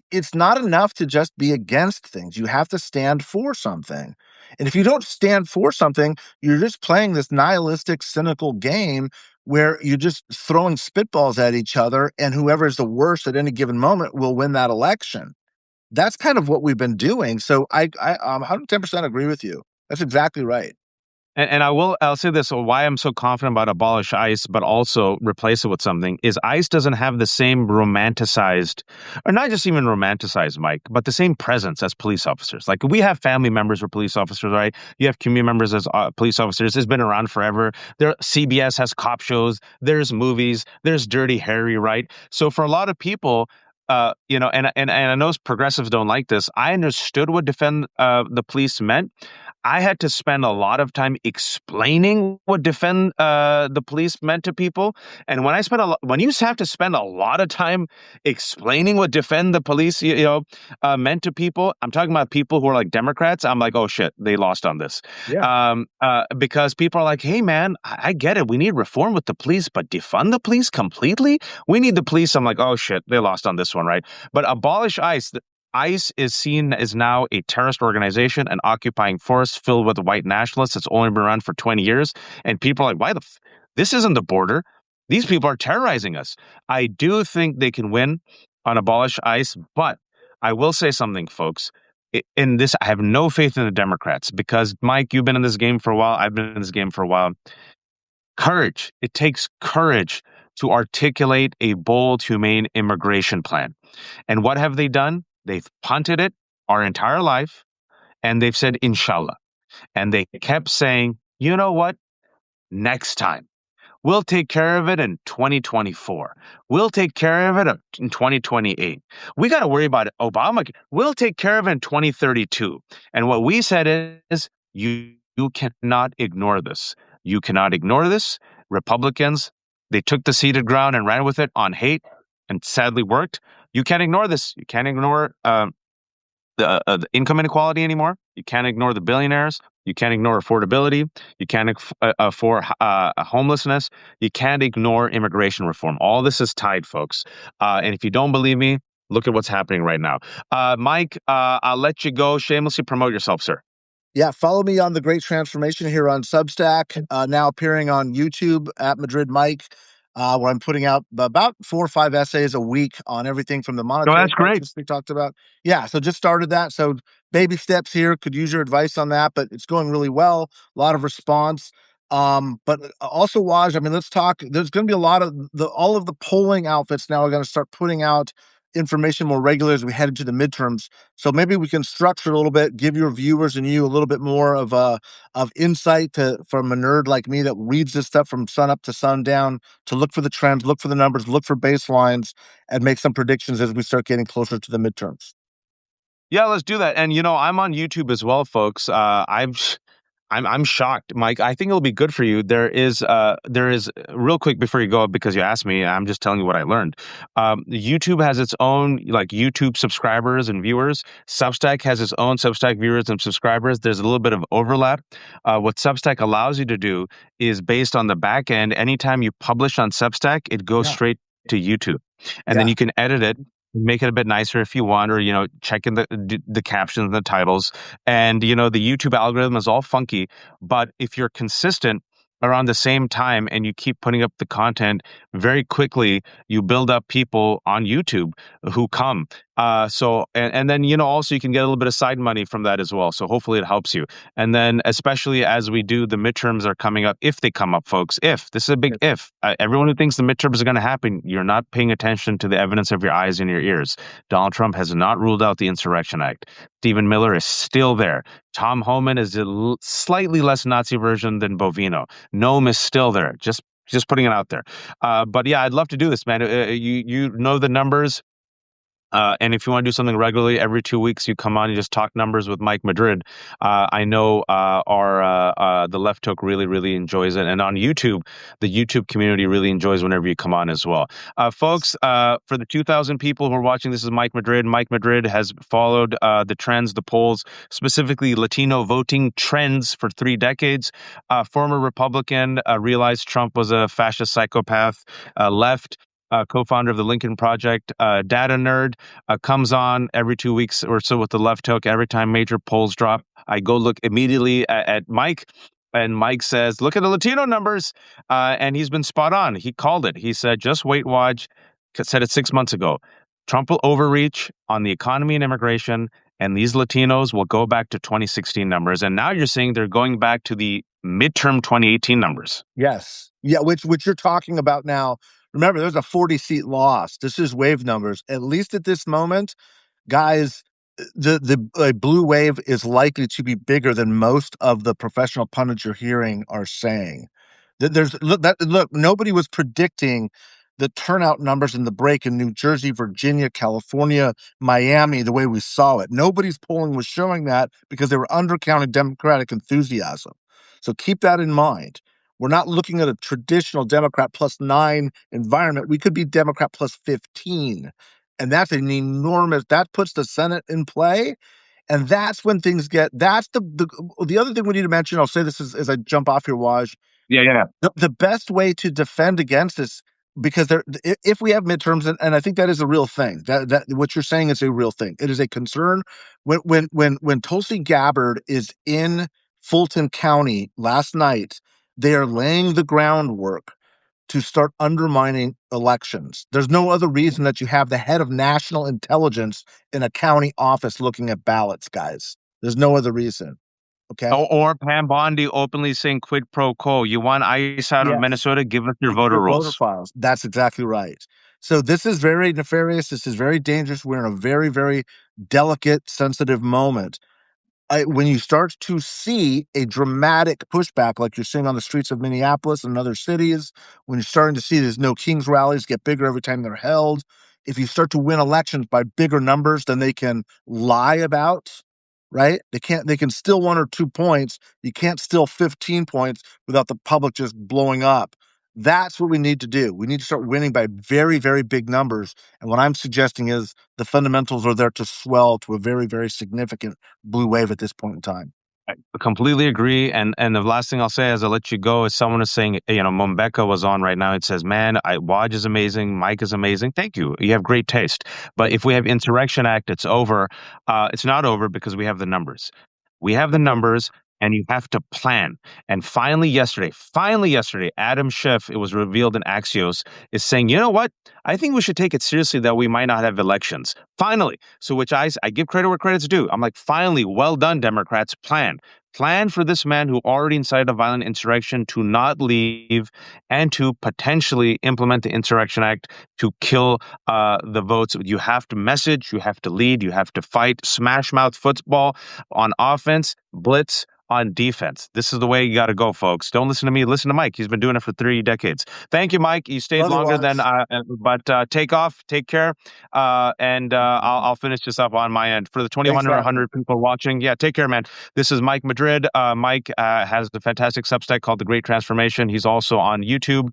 it's not enough to just be against things. You have to stand for something. And if you don't stand for something, you're just playing this nihilistic, cynical game where you're just throwing spitballs at each other, and whoever is the worst at any given moment will win that election. That's kind of what we've been doing. So I 110% agree with you. That's exactly right. And I'll say this, why I'm so confident about abolish ICE, but also replace it with something, is ICE doesn't have the same romanticized, or not just even romanticized, Mike, but the same presence as police officers. Like we have family members who are police officers, right? You have community members as police officers. It's been around forever. CBS has cop shows. There's movies. There's Dirty Harry, right? So for a lot of people, and I know progressives don't like this. I understood what defend the police meant. I had to spend a lot of time explaining what defend the police meant to people. And when you have to spend a lot of time explaining what defend the police, meant to people, I'm talking about people who are like Democrats. I'm like, oh shit, they lost on this. Yeah. Because people are like, hey man, I get it. We need reform with the police, but defund the police completely? We need the police. I'm like, oh shit, they lost on this one, right? But abolish ICE. ICE is seen as now a terrorist organization, an occupying force filled with white nationalists that's only been around for 20 years. And people are like, this isn't the border. These people are terrorizing us. I do think they can win. on abolish ICE. But I will say something, folks. In this, I have no faith in the Democrats because, Mike, you've been in this game for a while. I've been in this game for a while. Courage. It takes courage to articulate a bold, humane immigration plan. And what have they done? They've punted it our entire life, and they've said, Inshallah. And they kept saying, you know what? Next time. We'll take care of it in 2024. We'll take care of it in 2028. We got to worry about Obama. We'll take care of it in 2032. And what we said is, you cannot ignore this. You cannot ignore this. Republicans, they took the seated ground and ran with it on hate and sadly worked. You can't ignore this. You can't ignore the income inequality anymore. You can't ignore the billionaires. You can't ignore affordability. You can't afford homelessness. You can't ignore immigration reform. All this is tied, folks. And if you don't believe me, look at what's happening right now. Mike, I'll let you go. Shamelessly promote yourself, sir. Yeah, follow me on The Great Transformation here on Substack, now appearing on YouTube at Madrid Mike, where I'm putting out about 4 or 5 essays a week on everything from the No, monetary that's great. crisis we talked about. Yeah, so just started that. So baby steps here. Could use your advice on that, but it's going really well. A lot of response. But also, Waj, I mean, let's talk. There's going to be a lot of all of the polling outfits now are going to start putting out information more regular as we head into the midterms. So maybe we can structure a little bit, give your viewers and you a little bit more of insight from a nerd like me that reads this stuff from sun up to sundown to look for the trends, look for the numbers, look for baselines, and make some predictions as we start getting closer to the midterms. Yeah, let's do that. And I'm on YouTube as well, folks. I'm shocked, Mike. I think it'll be good for you. There is real quick before you go, because you asked me. I'm just telling you what I learned. YouTube has its own like YouTube subscribers and viewers. Substack has its own Substack viewers and subscribers. There's a little bit of overlap. What Substack allows you to do is based on the back end. Anytime you publish on Substack, it goes straight to YouTube, and then you can edit it, make it a bit nicer if you want, or check in the captions and the titles. And the YouTube algorithm is all funky, but if you're consistent around the same time and you keep putting up the content, very quickly you build up people on YouTube who come. And then also you can get a little bit of side money from that as well. So hopefully it helps you. And then especially as we do, the midterms are coming up, if they come up, folks. If this is a big if. Everyone who thinks the midterms are going to happen, you're not paying attention to the evidence of your eyes and your ears. Donald Trump has not ruled out the Insurrection Act. Stephen Miller is still there. Tom Homan is a slightly less Nazi version than Bovino. Noam is still there. Just putting it out there. But yeah, I'd love to do this, man. You know the numbers. And if you want to do something regularly, every 2 weeks, you come on and just talk numbers with Mike Madrid. I know the Left Hook really, really enjoys it. And on YouTube, the YouTube community really enjoys whenever you come on as well. Folks, for the 2,000 people who are watching, this is Mike Madrid. Mike Madrid has followed the trends, the polls, specifically Latino voting trends for 3 decades. Former Republican, realized Trump was a fascist psychopath, left. Co-founder of the Lincoln Project, data nerd, comes on every 2 weeks or so with the Left Hook. Every time major polls drop, I go look immediately at Mike, and Mike says, "Look at the Latino numbers," and he's been spot on. He called it. He said, "Just wait, watch." Said it 6 months ago. Trump will overreach on the economy and immigration, and these Latinos will go back to 2016 numbers. And now you're saying they're going back to the midterm 2018 numbers. Yes. Yeah, which you're talking about now. Remember, there's a 40-seat loss. This is wave numbers. At least at this moment, guys, the blue wave is likely to be bigger than most of the professional pundits you're hearing are saying. Look, nobody was predicting the turnout numbers in the break in New Jersey, Virginia, California, Miami, the way we saw it. Nobody's polling was showing that because they were undercounting Democratic enthusiasm. So keep that in mind. We're not looking at a traditional Democrat +9 environment. We could be Democrat +15. And that's an enormous, that puts the Senate in play. And that's when things get, that's the other thing we need to mention. I'll say this as I jump off here, Waj. Yeah. The best way to defend against this, because if we have midterms, and I think that is a real thing, that what you're saying is a real thing. It is a concern. When Tulsi Gabbard is in Fulton County last night, they are laying the groundwork to start undermining elections. There's no other reason that you have the head of national intelligence in a county office looking at ballots, guys. There's no other reason. Okay. Or Pam Bondi openly saying quid pro quo. You want ICE out of Yes. Minnesota? Give us your Give voter your voter rolls. files. That's exactly right. So this is very nefarious. This is very dangerous. We're in a very, very delicate, sensitive moment. When you start to see a dramatic pushback, like you're seeing on the streets of Minneapolis and other cities, when you're starting to see these No Kings rallies get bigger every time they're held, if you start to win elections by bigger numbers than they can lie about, right? They can steal 1 or 2 points. You can't steal 15 points without the public just blowing up. That's what we need to do. We need to start winning by very, very big numbers. And what I'm suggesting is the fundamentals are there to swell to a very, very significant blue wave at this point in time. I completely agree. And the last thing I'll say as I let you go is someone is saying, Mombeka was on right now. It says, man, Waj is amazing. Mike is amazing. Thank you. You have great taste. But if we have Insurrection Act, it's over. It's not over because we have the numbers. We have the That's right. numbers and you have to plan. And finally yesterday, Adam Schiff, it was revealed in Axios, is saying, you know what? I think we should take it seriously that we might not have elections. Finally. So which I give credit where credit's due. I'm like, finally, well done, Democrats. Plan for this man who already incited a violent insurrection to not leave and to potentially implement the Insurrection Act to kill the votes. You have to message, you have to lead, you have to fight, smash mouth football on offense, blitz on defense. This is the way you got to go, folks. Don't listen to me. Listen to Mike. He's been doing it for 3 decades. Thank you, Mike. You stayed Love you, longer than, Watch. but take off. Take care. And I'll finish this up on my end. For the Thanks for having me. 2,100 people watching, yeah, take care, man. This is Mike Madrid. Mike has a fantastic Substack called The Great Transformation. He's also on YouTube.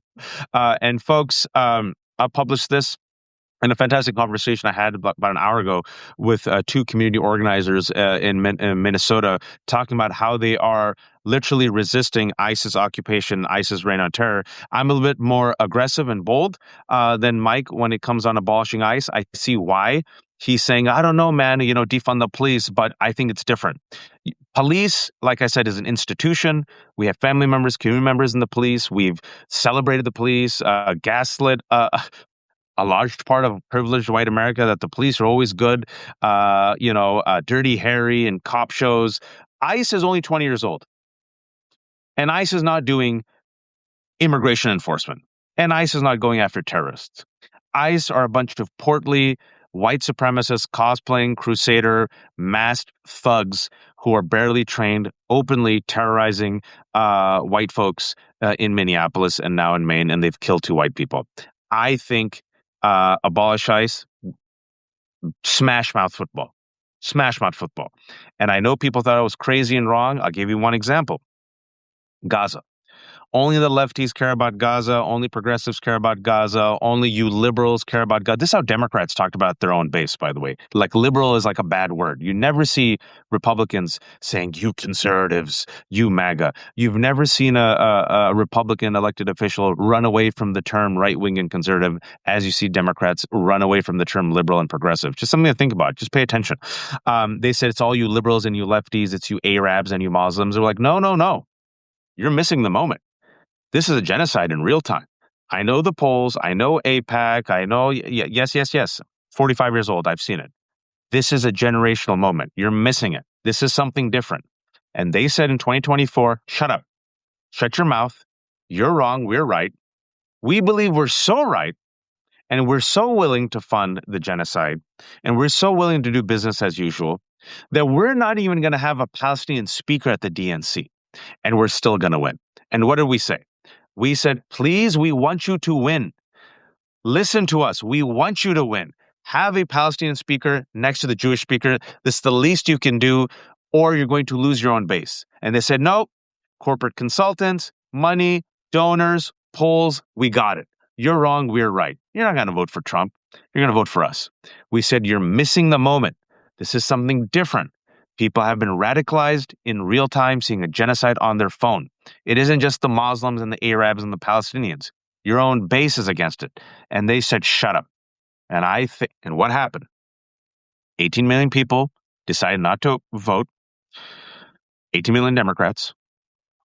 And folks, I'll publish this in a fantastic conversation I had about an hour ago with 2 community organizers in Minnesota, talking about how they are literally resisting ISIS occupation, ISIS reign on terror. I'm a little bit more aggressive and bold than Mike when it comes on abolishing ICE. I see why. He's saying, I don't know, man, defund the police, but I think it's different. Police, like I said, is an institution. We have family members, community members in the police. We've celebrated the police, gaslit a large part of privileged white America that the police are always good, Dirty Harry and cop shows. ICE is only 20 years old, and ICE is not doing immigration enforcement, and ICE is not going after terrorists. ICE are a bunch of portly white supremacists cosplaying crusader masked thugs who are barely trained, openly terrorizing white folks in Minneapolis and now in Maine, and they've killed 2 white people. I think abolish ICE, smash mouth football, smash mouth football. And I know people thought I was crazy and wrong. I'll give you one example. Gaza. Only the lefties care about Gaza. Only progressives care about Gaza. Only you liberals care about Gaza. This is how Democrats talked about their own base, by the way. Like liberal is like a bad word. You never see Republicans saying, you conservatives, you MAGA. You've never seen a Republican elected official run away from the term right wing and conservative as you see Democrats run away from the term liberal and progressive. Just something to think about. Just pay attention. They said it's all you liberals and you lefties. It's you Arabs and you Muslims. They're like, no, no, no. You're missing the moment. This is a genocide in real time. I know the polls. I know APAC. I know, yes. 45 years old. I've seen it. This is a generational moment. You're missing it. This is something different. And they said in 2024, shut up. Shut your mouth. You're wrong. We're right. We believe we're so right. And we're so willing to fund the genocide. And we're so willing to do business as usual that we're not even going to have a Palestinian speaker at the DNC. And we're still going to win. And what did we say? We said, please, we want you to win. Listen to us. We want you to win. Have a Palestinian speaker next to the Jewish speaker. This is the least you can do, or you're going to lose your own base. And they said, nope, corporate consultants, money, donors, polls, we got it. You're wrong. We're right. You're not going to vote for Trump. You're going to vote for us. We said, you're missing the moment. This is something different. People have been radicalized in real time, seeing a genocide on their phone. It isn't just the Muslims and the Arabs and the Palestinians. Your own base is against it. And they said, shut up. And and what happened? 18 million people decided not to vote. 18 million Democrats.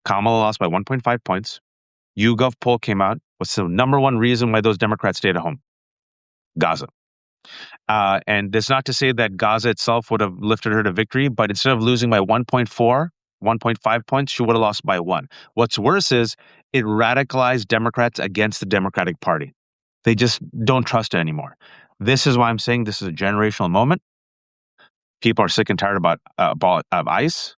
Kamala lost by 1.5 points. YouGov poll came out. What's the number one reason why those Democrats stayed at home? Gaza. And it's not to say that Gaza itself would have lifted her to victory, but instead of losing by 1.4, 1.5 points, she would have lost by 1. What's worse is it radicalized Democrats against the Democratic Party. They just don't trust it anymore. This is why I'm saying this is a generational moment. People are sick and tired about ICE.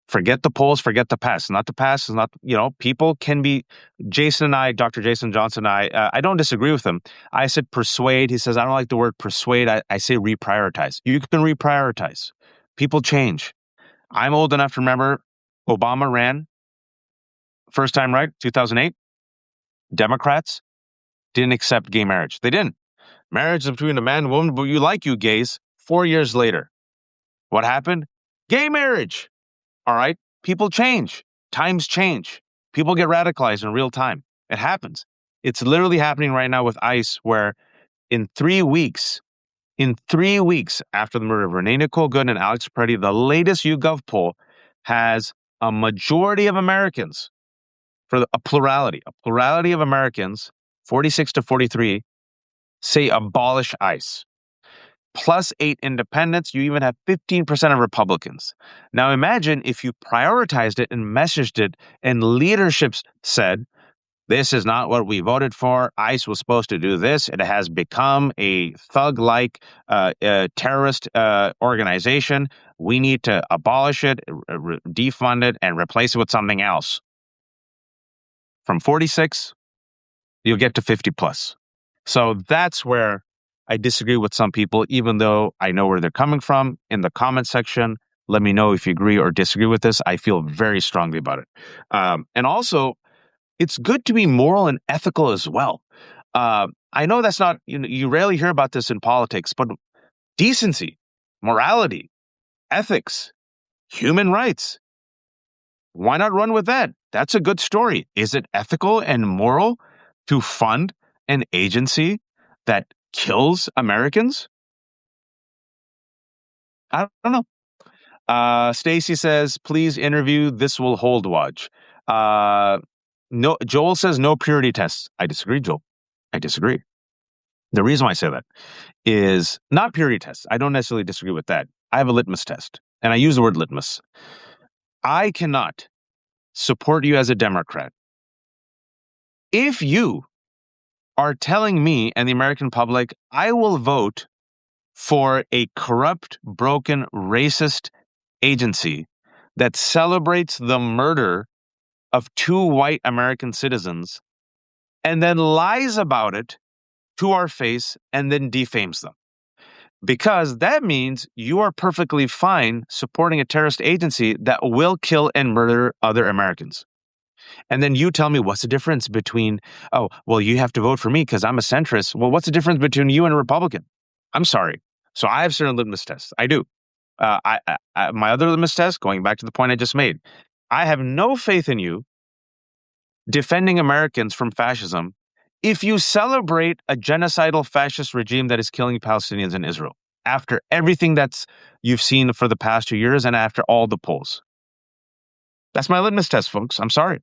Forget the polls, forget the past. Not the past is not, people can be, Jason and I, Dr. Jason Johnson and I don't disagree with him. I said persuade. He says, I don't like the word persuade. I say reprioritize. You can reprioritize. People change. I'm old enough to remember Obama ran first time, right? 2008. Democrats didn't accept gay marriage. They didn't. Marriage is between a man and a woman, but you like you gays. 4 years later, what happened? Gay marriage. All right. People change. Times change. People get radicalized in real time. It happens. It's literally happening right now with ICE, where in 3 weeks after the murder of Renee Nicole Good and Alex Preddy, the latest YouGov poll has a majority of Americans, for a plurality of Americans, 46 to 43, say abolish ICE. Plus 8 independents, you even have 15% of Republicans. Now imagine if you prioritized it and messaged it, and leadership said, this is not what we voted for. ICE was supposed to do this. It has become a thug-like terrorist organization. We need to abolish it, defund it, and replace it with something else. From 46, you'll get to 50 plus. So that's where I disagree with some people, even though I know where they're coming from. In the comment section, let me know if you agree or disagree with this. I feel very strongly about it. And also, it's good to be moral and ethical as well. I know that's not, you rarely hear about this in politics, but decency, morality, ethics, human rights. Why not run with that? That's a good story. Is it ethical and moral to fund an agency that kills Americans? I don't know. Stacy says, please interview. This will hold watch. No, Joel says no purity tests. I disagree, Joel. I disagree. The reason why I say that is not purity tests. I don't necessarily disagree with that. I have a litmus test, and I use the word litmus. I cannot support you as a Democrat if you are telling me and the American public, I will vote for a corrupt, broken, racist agency that celebrates the murder of 2 white American citizens and then lies about it to our face and then defames them. Because that means you are perfectly fine supporting a terrorist agency that will kill and murder other Americans. And then you tell me, what's the difference between, oh, well, you have to vote for me because I'm a centrist. Well, what's the difference between you and a Republican? I'm sorry. So I have certain litmus tests. I do. My other litmus test, going back to the point I just made, I have no faith in you defending Americans from fascism if you celebrate a genocidal fascist regime that is killing Palestinians in Israel after everything that's you've seen for the past 2 years and after all the polls. That's my litmus test, folks. I'm sorry.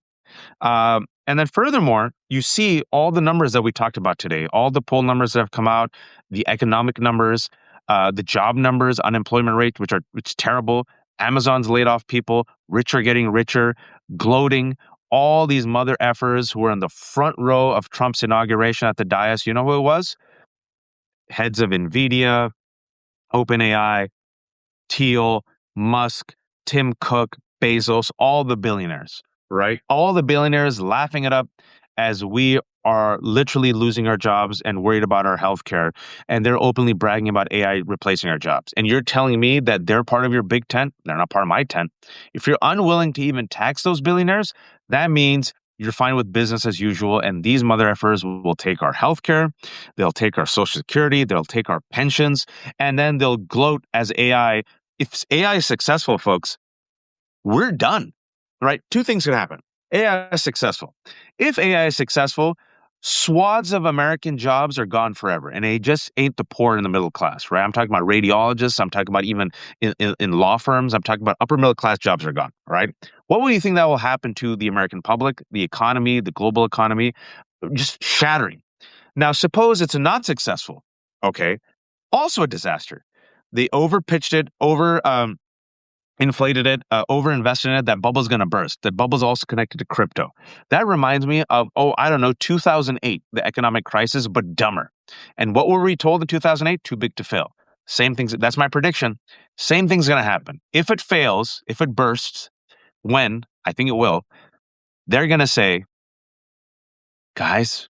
And then furthermore, you see all the numbers that we talked about today, all the poll numbers that have come out, the economic numbers, the job numbers, unemployment rate, which is terrible. Amazon's laid off people, rich are getting richer, gloating. All these mother effers who were in the front row of Trump's inauguration at the dais. You know who it was? Heads of NVIDIA, OpenAI, Thiel, Musk, Tim Cook, Bezos, all the billionaires, right? All the billionaires laughing it up as we are literally losing our jobs and worried about our healthcare. And they're openly bragging about AI replacing our jobs. And you're telling me that they're part of your big tent? They're not part of my tent. If you're unwilling to even tax those billionaires, that means you're fine with business as usual. And these mother effers will take our healthcare, they'll take our social security, they'll take our pensions, and then they'll gloat as AI. If AI is successful, folks, we're done, right? 2 things can happen. AI is successful. If AI is successful, Swaths of American jobs are gone forever, and they just ain't the poor and the middle class, right? I'm talking about radiologists. I'm talking about even in law firms. I'm talking about upper middle class jobs are gone, right? What will you think that will happen to the American public, the economy, the global economy? Just shattering. Now, suppose it's not successful. Okay, also a disaster. They overpitched it, over inflated it, over invested in it. That bubble's going to burst. That bubble's also connected to crypto. That reminds me of, I don't know, 2008, the economic crisis, but dumber. And what were we told in 2008? Too big to fail. Same things. That's my prediction. Same thing's going to happen. If it fails, if it bursts, when I think it will, they're going to say, guys,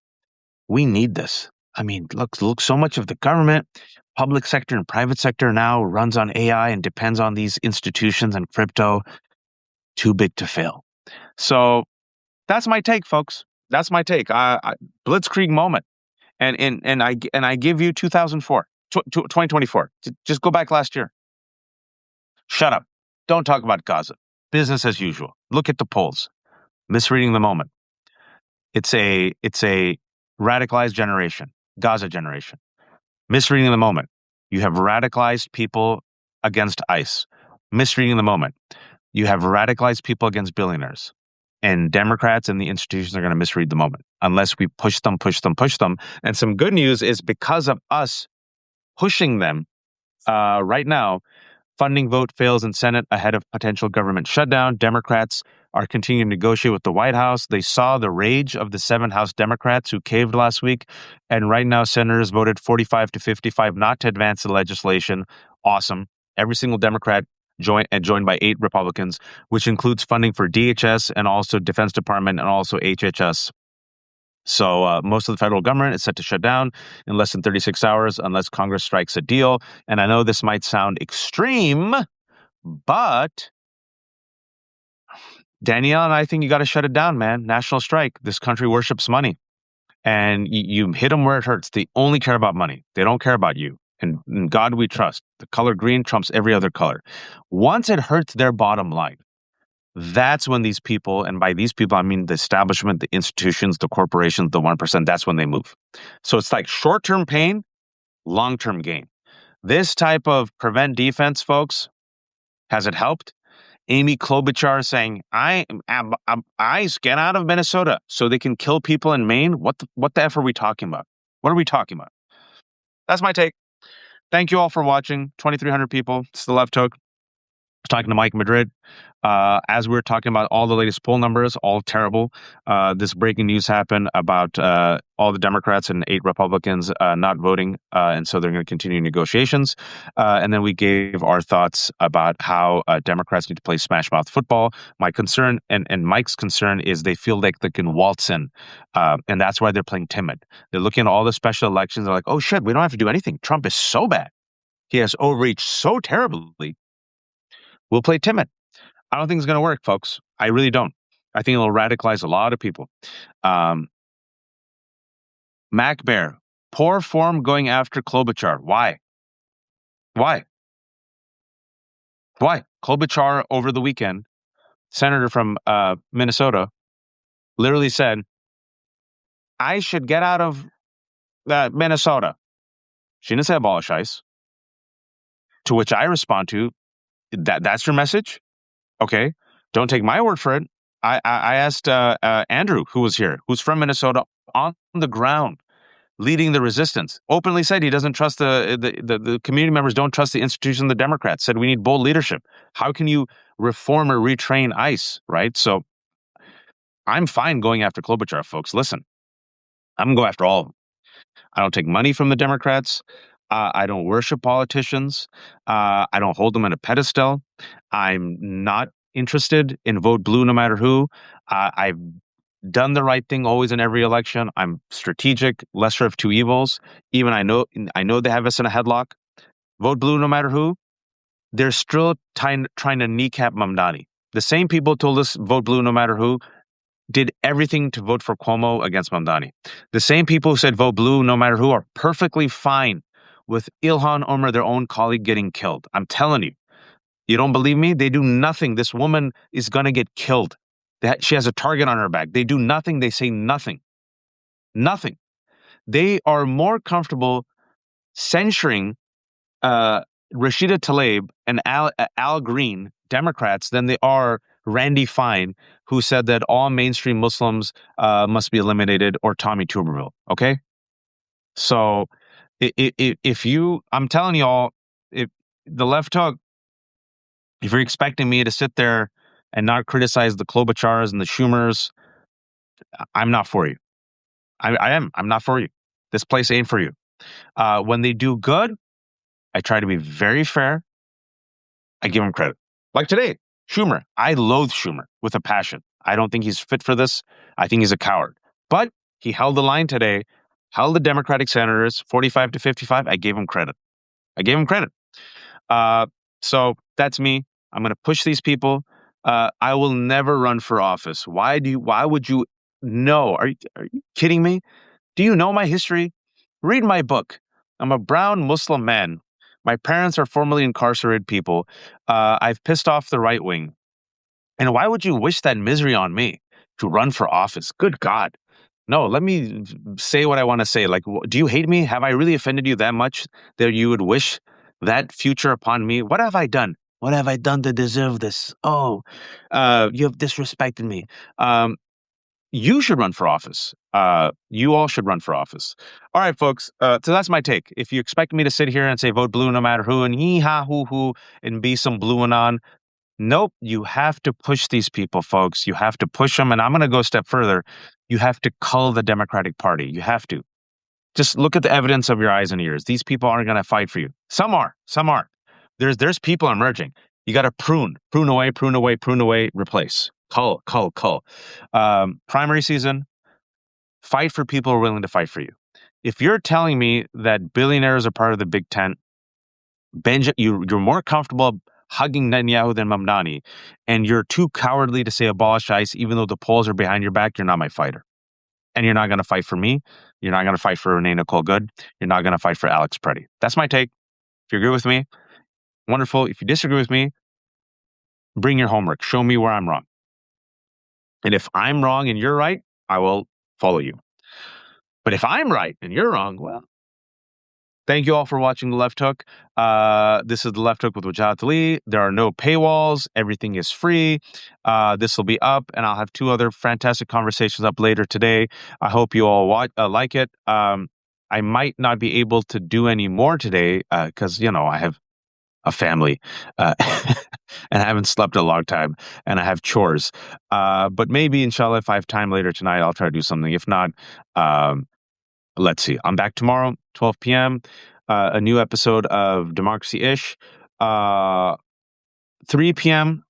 we need this. I mean, look, so much of the government, public sector and private sector now runs on AI and depends on these institutions and crypto. Too big to fail. So that's my take, folks. That's my take. Blitzkrieg moment. And I give you 2004, 2024. Just go back last year. Shut up. Don't talk about Gaza. Business as usual. Look at the polls. Misreading the moment. It's a radicalized generation, Gaza generation. Misreading the moment. You have radicalized people against ICE. Misreading the moment. You have radicalized people against billionaires. And Democrats and the institutions are going to misread the moment unless we push them. And some good news is, because of us pushing them right now, funding vote fails in Senate ahead of potential government shutdown. Democrats are continuing to negotiate with the White House. They saw the rage of the 7 House Democrats who caved last week. And right now, senators voted 45 to 55 not to advance the legislation. Awesome. Every single Democrat joined by 8 Republicans, which includes funding for DHS and also Defense Department and also HHS. So most of the federal government is set to shut down in less than 36 hours unless Congress strikes a deal. And I know this might sound extreme, but Danielle and I think you got to shut it down, man. National strike. This country worships money. And you hit them where it hurts. They only care about money. They don't care about you. And in God we trust. The color green trumps every other color. Once it hurts their bottom line, that's when these people, and by these people, I mean the establishment, the institutions, the corporations, the 1%, that's when they move. So it's like short-term pain, long-term gain. This type of prevent defense, folks, has it helped? Amy Klobuchar saying, ICE, get out of Minnesota so they can kill people in Maine. What the F are we talking about? What are we talking about? That's my take. Thank you all for watching. 2,300 people. It's the Left Hook. Talking to Mike Madrid. As we were talking about all the latest poll numbers, all terrible. This breaking news happened about all the Democrats and 8 Republicans not voting, and so they're going to continue negotiations. And then we gave our thoughts about how Democrats need to play smash mouth football. My concern and Mike's concern is they feel like they can waltz in, and that's why they're playing timid. They're looking at all the special elections. They're like, oh shit, we don't have to do anything. Trump is so bad. He has overreached so terribly. We'll play timid. I don't think it's going to work, folks. I really don't. I think it'll radicalize a lot of people. Mac Bear, poor form going after Klobuchar. Why? Klobuchar over the weekend, senator from Minnesota, literally said, I should get out of Minnesota. She didn't say abolish ICE. To which I respond to, that's your message? Okay, don't take my word for it. I asked Andrew, who was here, who's from Minnesota, on the ground, leading the resistance, openly said he doesn't trust the community members don't trust the institution of the Democrats, said we need bold leadership. How can you reform or retrain ICE, right? So I'm fine going after Klobuchar, folks. Listen, I'm going to go after all of them. I don't take money from the Democrats. I don't worship politicians. I don't hold them on a pedestal. I'm not interested in vote blue no matter who. I've done the right thing always in every election. I'm strategic, lesser of two evils. Even I know they have us in a headlock. Vote blue no matter who. They're still trying to kneecap Mamdani. The same people told us vote blue no matter who did everything to vote for Cuomo against Mamdani. The same people who said vote blue no matter who are perfectly fine with Ilhan Omar, their own colleague, getting killed. I'm telling you. You don't believe me? They do nothing. This woman is going to get killed. She has a target on her back. They do nothing. They say nothing. Nothing. They are more comfortable censuring Rashida Tlaib and Al Green, Democrats, than they are Randy Fine, who said that all mainstream Muslims must be eliminated, or Tommy Tuberville. Okay, so if you, I'm telling y'all, if the left hook, if you're expecting me to sit there and not criticize the Klobuchars and the Schumers, I'm not for you. I am. I'm not for you. This place ain't for you. When they do good, I try to be very fair. I give him credit. Like today, Schumer. I loathe Schumer with a passion. I don't think he's fit for this. I think he's a coward. But he held the line today, held the Democratic senators 45 to 55. I gave him credit. I gave him credit. So that's me. I'm going to push these people. I will never run for office. Why would you? No. Are you kidding me? Do you know my history? Read my book. I'm a brown Muslim man. My parents are formerly incarcerated people. I've pissed off the right wing. And why would you wish that misery on me to run for office? Good God. No, let me say what I want to say. Like, do you hate me? Have I really offended you that much that you would wish that future upon me? What have I done? What have I done to deserve this? Oh, you have disrespected me. You should run for office. You all should run for office. All right, folks. So that's my take. If you expect me to sit here and say vote blue no matter who and hee ha hoo hoo and be some blue and on, nope. You have to push these people, folks. You have to push them. And I'm going to go a step further. You have to cull the Democratic Party. You have to. Just look at the evidence of your eyes and ears. These people aren't going to fight for you. Some are. Some aren't. There's people emerging. You got to prune away, prune away, prune away, replace. Cull, cull, cull. Primary season, fight for people who are willing to fight for you. If you're telling me that billionaires are part of the Big Tent, you're more comfortable hugging Netanyahu than Mamdani, and you're too cowardly to say abolish ICE, even though the polls are behind your back, you're not my fighter. And you're not going to fight for me. You're not going to fight for Renee Nicole Good. You're not going to fight for Alex Preddy. That's my take. If you agree with me, wonderful. If you disagree with me, bring your homework. Show me where I'm wrong. And if I'm wrong and you're right, I will follow you. But if I'm right and you're wrong, well, thank you all for watching The Left Hook. This is The Left Hook with Wajahat Ali. There are no paywalls. Everything is free. This will be up, and I'll have 2 other fantastic conversations up later today. I hope you all like it. I might not be able to do any more today because, I have a family and I haven't slept a long time and I have chores. But maybe, inshallah, if I have time later tonight, I'll try to do something. If not, let's see. I'm back tomorrow, 12 p.m. A new episode of Democracy-ish. 3 p.m.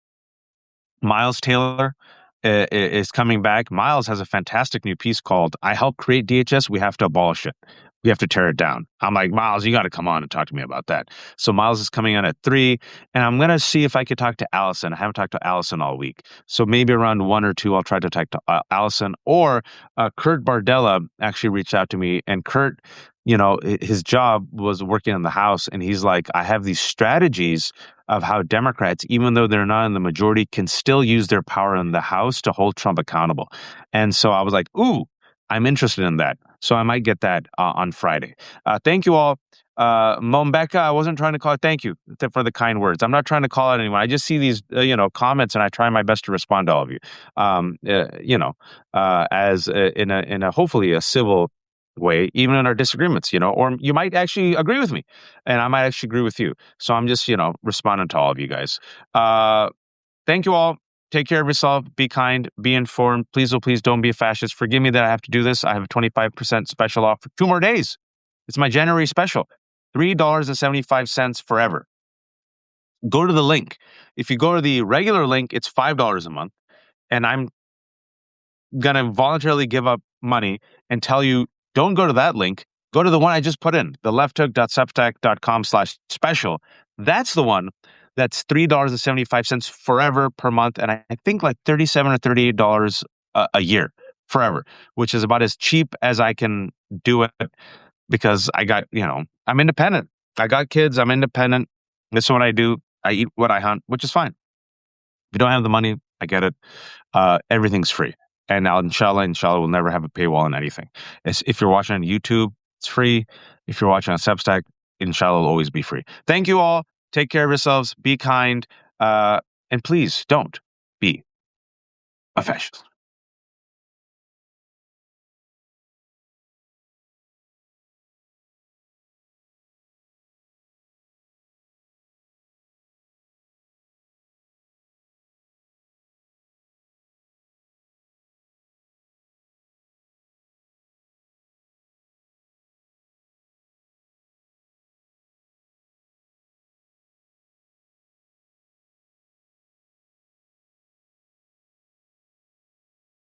Miles Taylor is coming back. Miles has a fantastic new piece called "I Helped Create DHS. We Have to Abolish It. We have to tear it down." I'm like, Miles, you got to come on and talk to me about that. So Miles is coming on at 3, and I'm going to see if I could talk to Allison. I haven't talked to Allison all week. So maybe around 1 or 2, I'll try to talk to Allison. Or Kurt Bardella actually reached out to me, and Kurt, his job was working in the House, and he's like, I have these strategies of how Democrats, even though they're not in the majority, can still use their power in the House to hold Trump accountable. And so I was like, ooh, I'm interested in that. So I might get that on Friday. Thank you all. Mombeka, I wasn't trying to call it. Thank you for the kind words. I'm not trying to call out anyone. I just see these, comments, and I try my best to respond to all of you. As in a hopefully a civil way, even in our disagreements, or you might actually agree with me and I might actually agree with you. So I'm just, responding to all of you guys. Thank you all. Take care of yourself. Be kind. Be informed. Please, oh, please don't be a fascist. Forgive me that I have to do this. I have a 25% special off for 2 more days. It's my January special. $3.75 forever. Go to the link. If you go to the regular link, it's $5 a month. And I'm going to voluntarily give up money and tell you, don't go to that link. Go to the one I just put in, the lefthook.substack.com/special. That's the one that's $3.75 forever per month. And I think like $37 or $38 a year forever, which is about as cheap as I can do it because I got, I'm independent. I got kids. I'm independent. This is what I do. I eat what I hunt, which is fine. If you don't have the money, I get it. Everything's free. And now, inshallah, we'll never have a paywall on anything. If you're watching on YouTube, it's free. If you're watching on Substack, inshallah, it'll always be free. Thank you all. Take care of yourselves. Be kind. And please don't be a fascist.